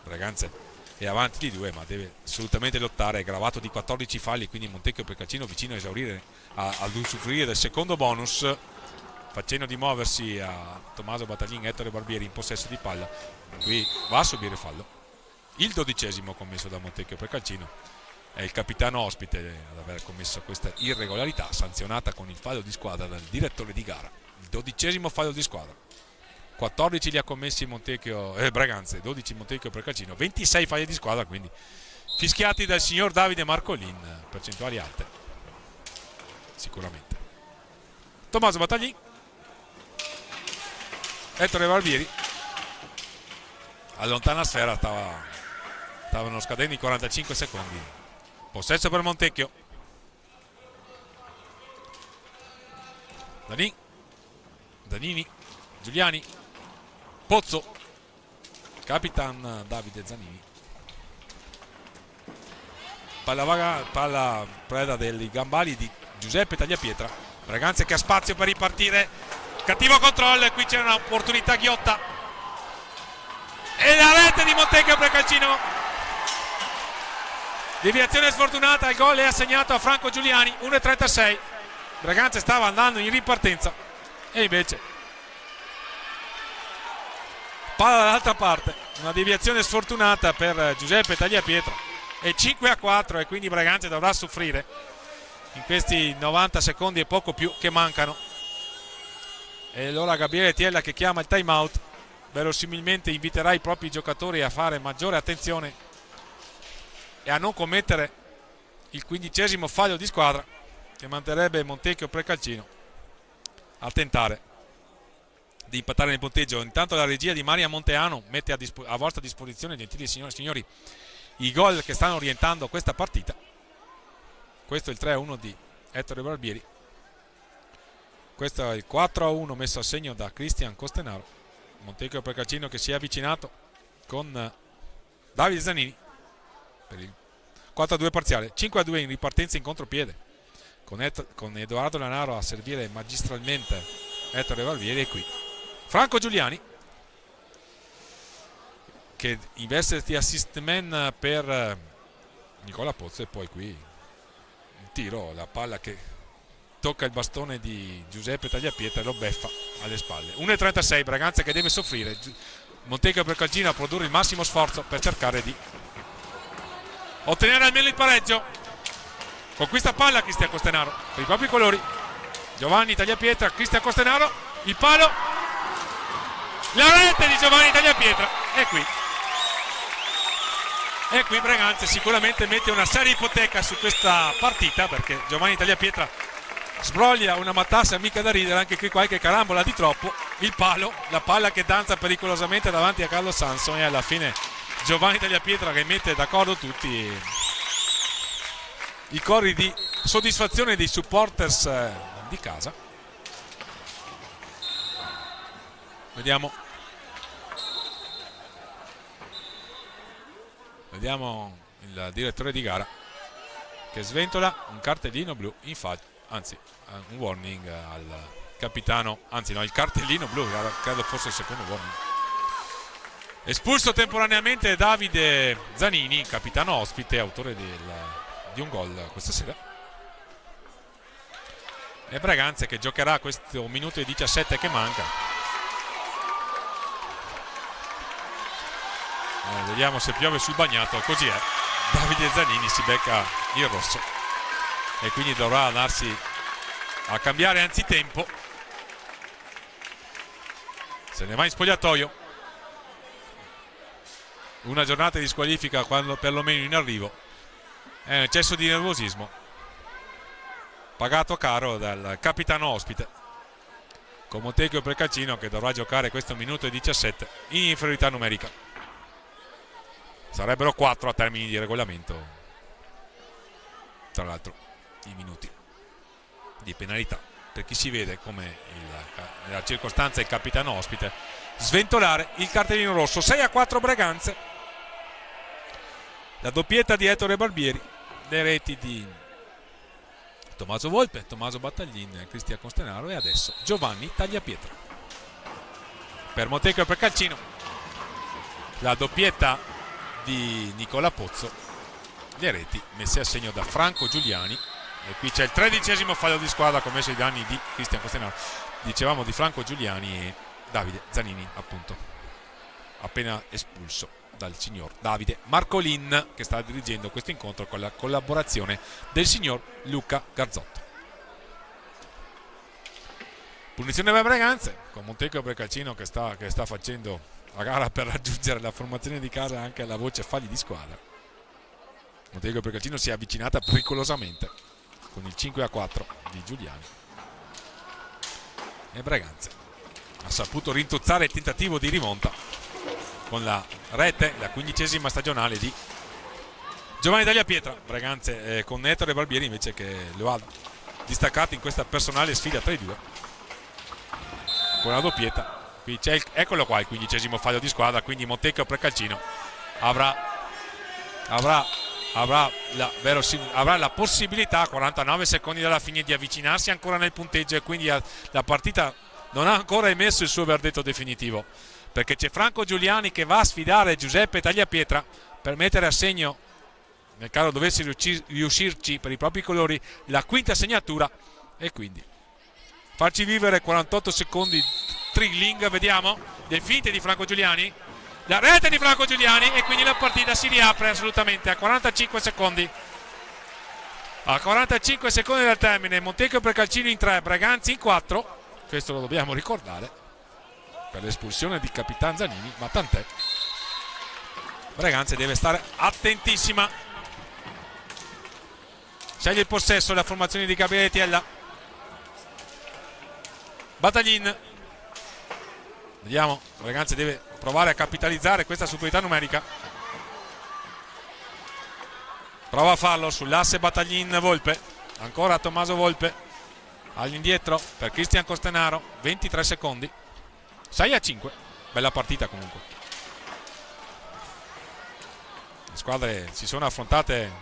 Braganza è avanti di 2, ma deve assolutamente lottare, è gravato di 14 falli, quindi Montecchio Precalcino vicino a esaurire, ad usufruire del secondo bonus, facendo di muoversi a Tommaso Battaglin e Ettore Barbieri in possesso di palla. Qui va a subire fallo, il 12esimo commesso da Montecchio Precalcino. È il capitano ospite ad aver commesso questa irregolarità, sanzionata con il fallo di squadra dal direttore di gara. Il 12esimo fallo di squadra, 14 li ha commessi Braganza, 12 Montecchio Precalcino, 26 falli di squadra, quindi fischiati dal signor Davide Marcolin, percentuali alte sicuramente. Tommaso Battaglini, Ettore Barbieri, allontana sfera, stavano scadendo i 45 secondi. Possesso per Montecchio. Zanini, Giuliani, Pozzo, Capitan Davide Zanini. Palla preda dei gambali di Giuseppe Tagliapietra. Braganza che ha spazio per ripartire. Cattivo controllo e qui c'è un'opportunità ghiotta. E la rete di Montecchio per Calcino. Deviazione sfortunata, il gol è assegnato a Franco Giuliani, 1,36. Braganza stava andando in ripartenza e invece palla dall'altra parte, una deviazione sfortunata per Giuseppe Tagliapietra e 5-4 e quindi Braganza dovrà soffrire in questi 90 secondi e poco più che mancano. E allora Gabriele Tiella che chiama il time out, verosimilmente inviterà i propri giocatori a fare maggiore attenzione e a non commettere il 15° fallo di squadra che manterrebbe Montecchio Precalcino a tentare di impattare nel punteggio. Intanto la regia di Maria Monteano mette a vostra disposizione, gentili signore e signori, i gol che stanno orientando questa partita. Questo è il 3-1 di Ettore Barbieri, questo è il 4-1 messo a segno da Cristian Costenaro. Montecchio Precalcino che si è avvicinato con Davide Zanini per il 4-2 parziale. 5-2 in ripartenza in contropiede con Edoardo Lanaro a servire magistralmente Ettore Barbieri. E qui Franco Giuliani che investe di assist man per Nicola Pozzo e poi qui un tiro, la palla che tocca il bastone di Giuseppe Tagliapietra e lo beffa alle spalle. 1,36, Braganza che deve soffrire, Montecchio Precalcino a produrre il massimo sforzo per cercare di ottenere almeno il pareggio. Conquista palla Cristian Costenaro per i propri colori. Giovanni Tagliapietra, Cristian Costenaro, il palo, la rete di Giovanni Tagliapietra e qui Braganza sicuramente mette una seria ipoteca su questa partita, perché Giovanni Tagliapietra sbroglia una matassa mica da ridere, anche qui qualche carambola di troppo, il palo, la palla che danza pericolosamente davanti a Carlo Sanson e alla fine Giovanni Tagliapietra che mette d'accordo tutti i cori di soddisfazione dei supporters di casa. Vediamo il direttore di gara che sventola un cartellino blu in faccia, anzi un warning al capitano, anzi no, il cartellino blu, credo fosse il secondo warning. Espulso temporaneamente Davide Zanini, capitano ospite, autore di un gol questa sera. E Braganza che giocherà questo minuto e 17 che manca. Vediamo se piove sul bagnato, così è. Davide Zanini si becca il rosso e quindi dovrà andarsi a cambiare anzitempo. Se ne va in spogliatoio. Una giornata di squalifica quando perlomeno in arrivo è un eccesso di nervosismo pagato caro dal capitano ospite, con Montecchio Precalcino che dovrà giocare questo minuto e 17 in inferiorità numerica. Sarebbero 4 a termini di regolamento, tra l'altro i minuti di penalità per chi si vede come nella circostanza il capitano ospite sventolare il cartellino rosso. 6-4 Braganza, la doppietta di Ettore Barbieri, le reti di Tommaso Volpe, Tommaso Battaglin e Cristian Costenaro e adesso Giovanni Tagliapietra. Per Montecchio Precalcino la doppietta di Nicola Pozzo, le reti messe a segno da Franco Giuliani e qui c'è il 13° fallo di squadra commesso ai danni di Cristian Costenaro, dicevamo di Franco Giuliani e Davide Zanini appunto, appena espulso dal signor Davide Marcolin che sta dirigendo questo incontro con la collaborazione del signor Luca Garzotto. Punizione per Braganza con Montecchio Precalcino che sta facendo la gara per raggiungere la formazione di casa anche alla voce falli di squadra. Monteco Precalcino si è avvicinata pericolosamente con il 5-4 di Giuliani, e Braganza ha saputo rintuzzare il tentativo di rimonta con la rete, la 15ª stagionale di Giovanni Tagliapietra. Braganza con Ettore Barbieri invece che lo ha distaccato in questa personale sfida tra i due con la doppietta. Qui c'è eccolo qua il 15º fallo di squadra, quindi Montecchio Precalcino avrà la possibilità a 49 secondi dalla fine di avvicinarsi ancora nel punteggio, e quindi la partita non ha ancora emesso il suo verdetto definitivo, perché c'è Franco Giuliani che va a sfidare Giuseppe Tagliapietra per mettere a segno, nel caso dovesse riuscirci per i propri colori, la quinta segnatura, e quindi farci vivere 48 secondi thrilling. Vediamo le finte di Franco Giuliani, la rete di Franco Giuliani, e quindi la partita si riapre assolutamente a 45 secondi. A 45 secondi dal termine, Montecchio Precalcino in 3, Braganza in 4. Questo lo dobbiamo ricordare per l'espulsione di Capitan Zanini, ma tant'è. Braganza deve stare attentissima. Sceglie il possesso la formazione di Gabriele Tiella. Bataglin. Vediamo, Braganza deve provare a capitalizzare questa superiorità numerica. Prova a farlo sull'asse Bataglin Volpe. Ancora Tommaso Volpe all'indietro per Cristian Costenaro, 23 secondi, 6-5. Bella partita comunque. Le squadre si sono affrontate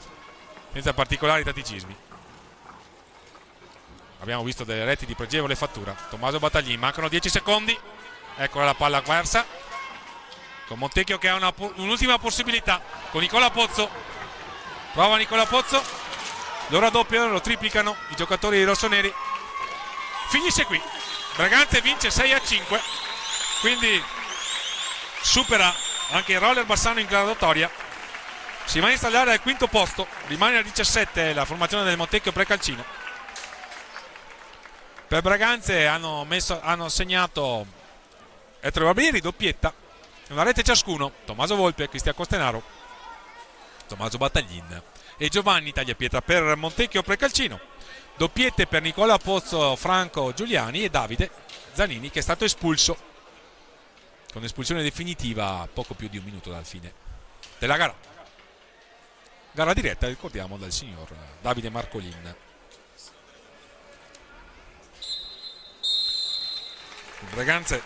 senza particolari tatticismi. Abbiamo visto delle reti di pregevole fattura. Tommaso Bataglin, mancano 10 secondi. Eccola la palla persa, con Montecchio che ha un'ultima possibilità con Nicola Pozzo. Prova Nicola Pozzo, lo raddoppiano, lo triplicano i giocatori rossoneri. Finisce qui, Braganza vince 6-5, quindi supera anche il Roller Bassano in graduatoria, si va a installare al quinto posto, rimane a 17 la formazione del Montecchio Precalcino. Per Braganza hanno segnato Ettore Barbieri, doppietta, una rete ciascuno, Tommaso Volpe, Cristian Costenaro, Tommaso Bataglin e Giovanni Tagliapietra. Per Montecchio Precalcino doppiette per Nicola Pozzo, Franco Giuliani e Davide Zanini, che è stato espulso con espulsione definitiva a poco più di un minuto dal fine della gara diretta, ricordiamo, dal signor Davide Marcolin. Il Braganza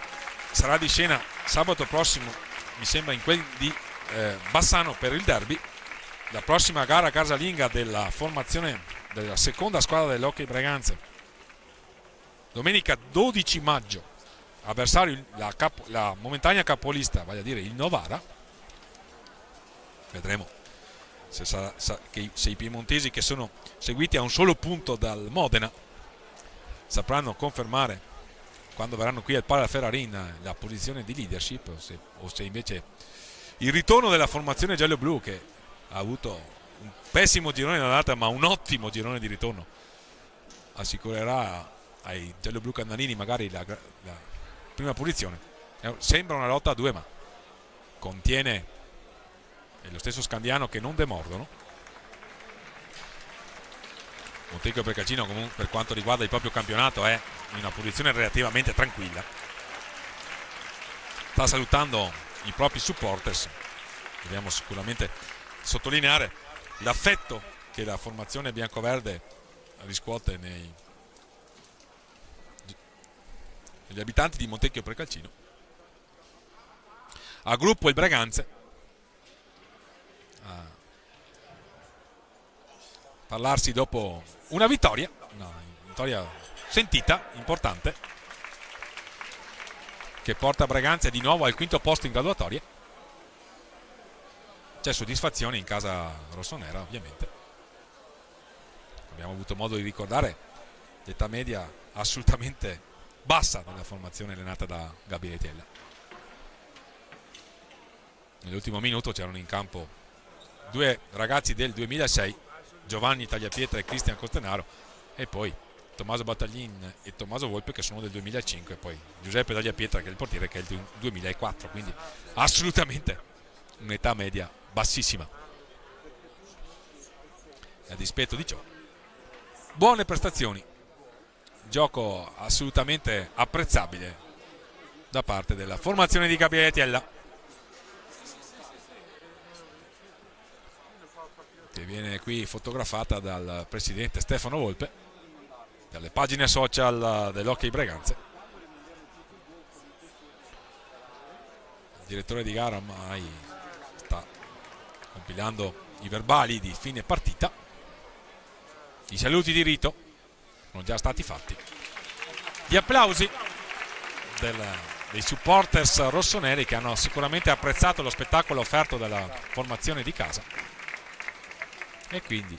sarà di scena sabato prossimo, mi sembra in quel di Bassano, per il derby, la prossima gara casalinga della formazione della seconda squadra dell'Hockey Braganza. Domenica 12 maggio, avversario la momentanea capolista, vale a dire il Novara. Vedremo se i piemontesi, che sono seguiti a un solo punto dal Modena, sapranno confermare quando verranno qui al Pala Ferrarin la posizione di leadership, o se invece il ritorno della formazione giallo-blu, che ha avuto un pessimo girone d'andata ma un ottimo girone di ritorno, assicurerà ai giallo-blu candanini magari la prima posizione. Sembra una lotta a due, ma contiene lo stesso Scandiano, che non demordono. Montecchio Precalcino comunque, per quanto riguarda il proprio campionato, è in una posizione relativamente tranquilla, sta salutando i propri supporters. Dobbiamo sicuramente sottolineare l'affetto che la formazione biancoverde riscuote negli abitanti di Montecchio Precalcino. A gruppo il Braganza, a parlarsi dopo una vittoria sentita, importante, che porta Braganza di nuovo al quinto posto in graduatoria. C'è soddisfazione in casa rossonera, ovviamente. Abbiamo avuto modo di ricordare l'età media assolutamente bassa della formazione allenata da Gabriele Tiella. Nell'ultimo minuto c'erano in campo due ragazzi del 2006, Giovanni Tagliapietra e Cristian Costenaro, e poi Tommaso Bataglin e Tommaso Volpe, che sono del 2005, e poi Giuseppe Tagliapietra, che è il portiere, che è del 2004, quindi assolutamente un'età media bassissima. a dispetto di ciò, buone prestazioni, gioco assolutamente apprezzabile da parte della formazione di Gabriele Tiella, che viene qui fotografata dal presidente Stefano Volpe, dalle pagine social dell'Hockey Breganze. Il direttore di gara ormai sta compilando i verbali di fine partita. I saluti di rito sono già stati fatti. Gli applausi dei supporters rossoneri, che hanno sicuramente apprezzato lo spettacolo offerto dalla formazione di casa. E quindi,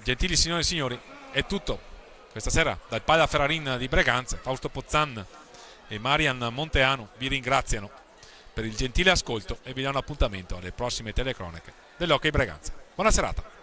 gentili signore e signori, è tutto questa sera dal Pala Ferrarin di Breganze. Fausto Pozzan e Marian Monteanu vi ringraziano per il gentile ascolto e vi danno appuntamento alle prossime telecronache dell'Hockey Breganze. Buona serata.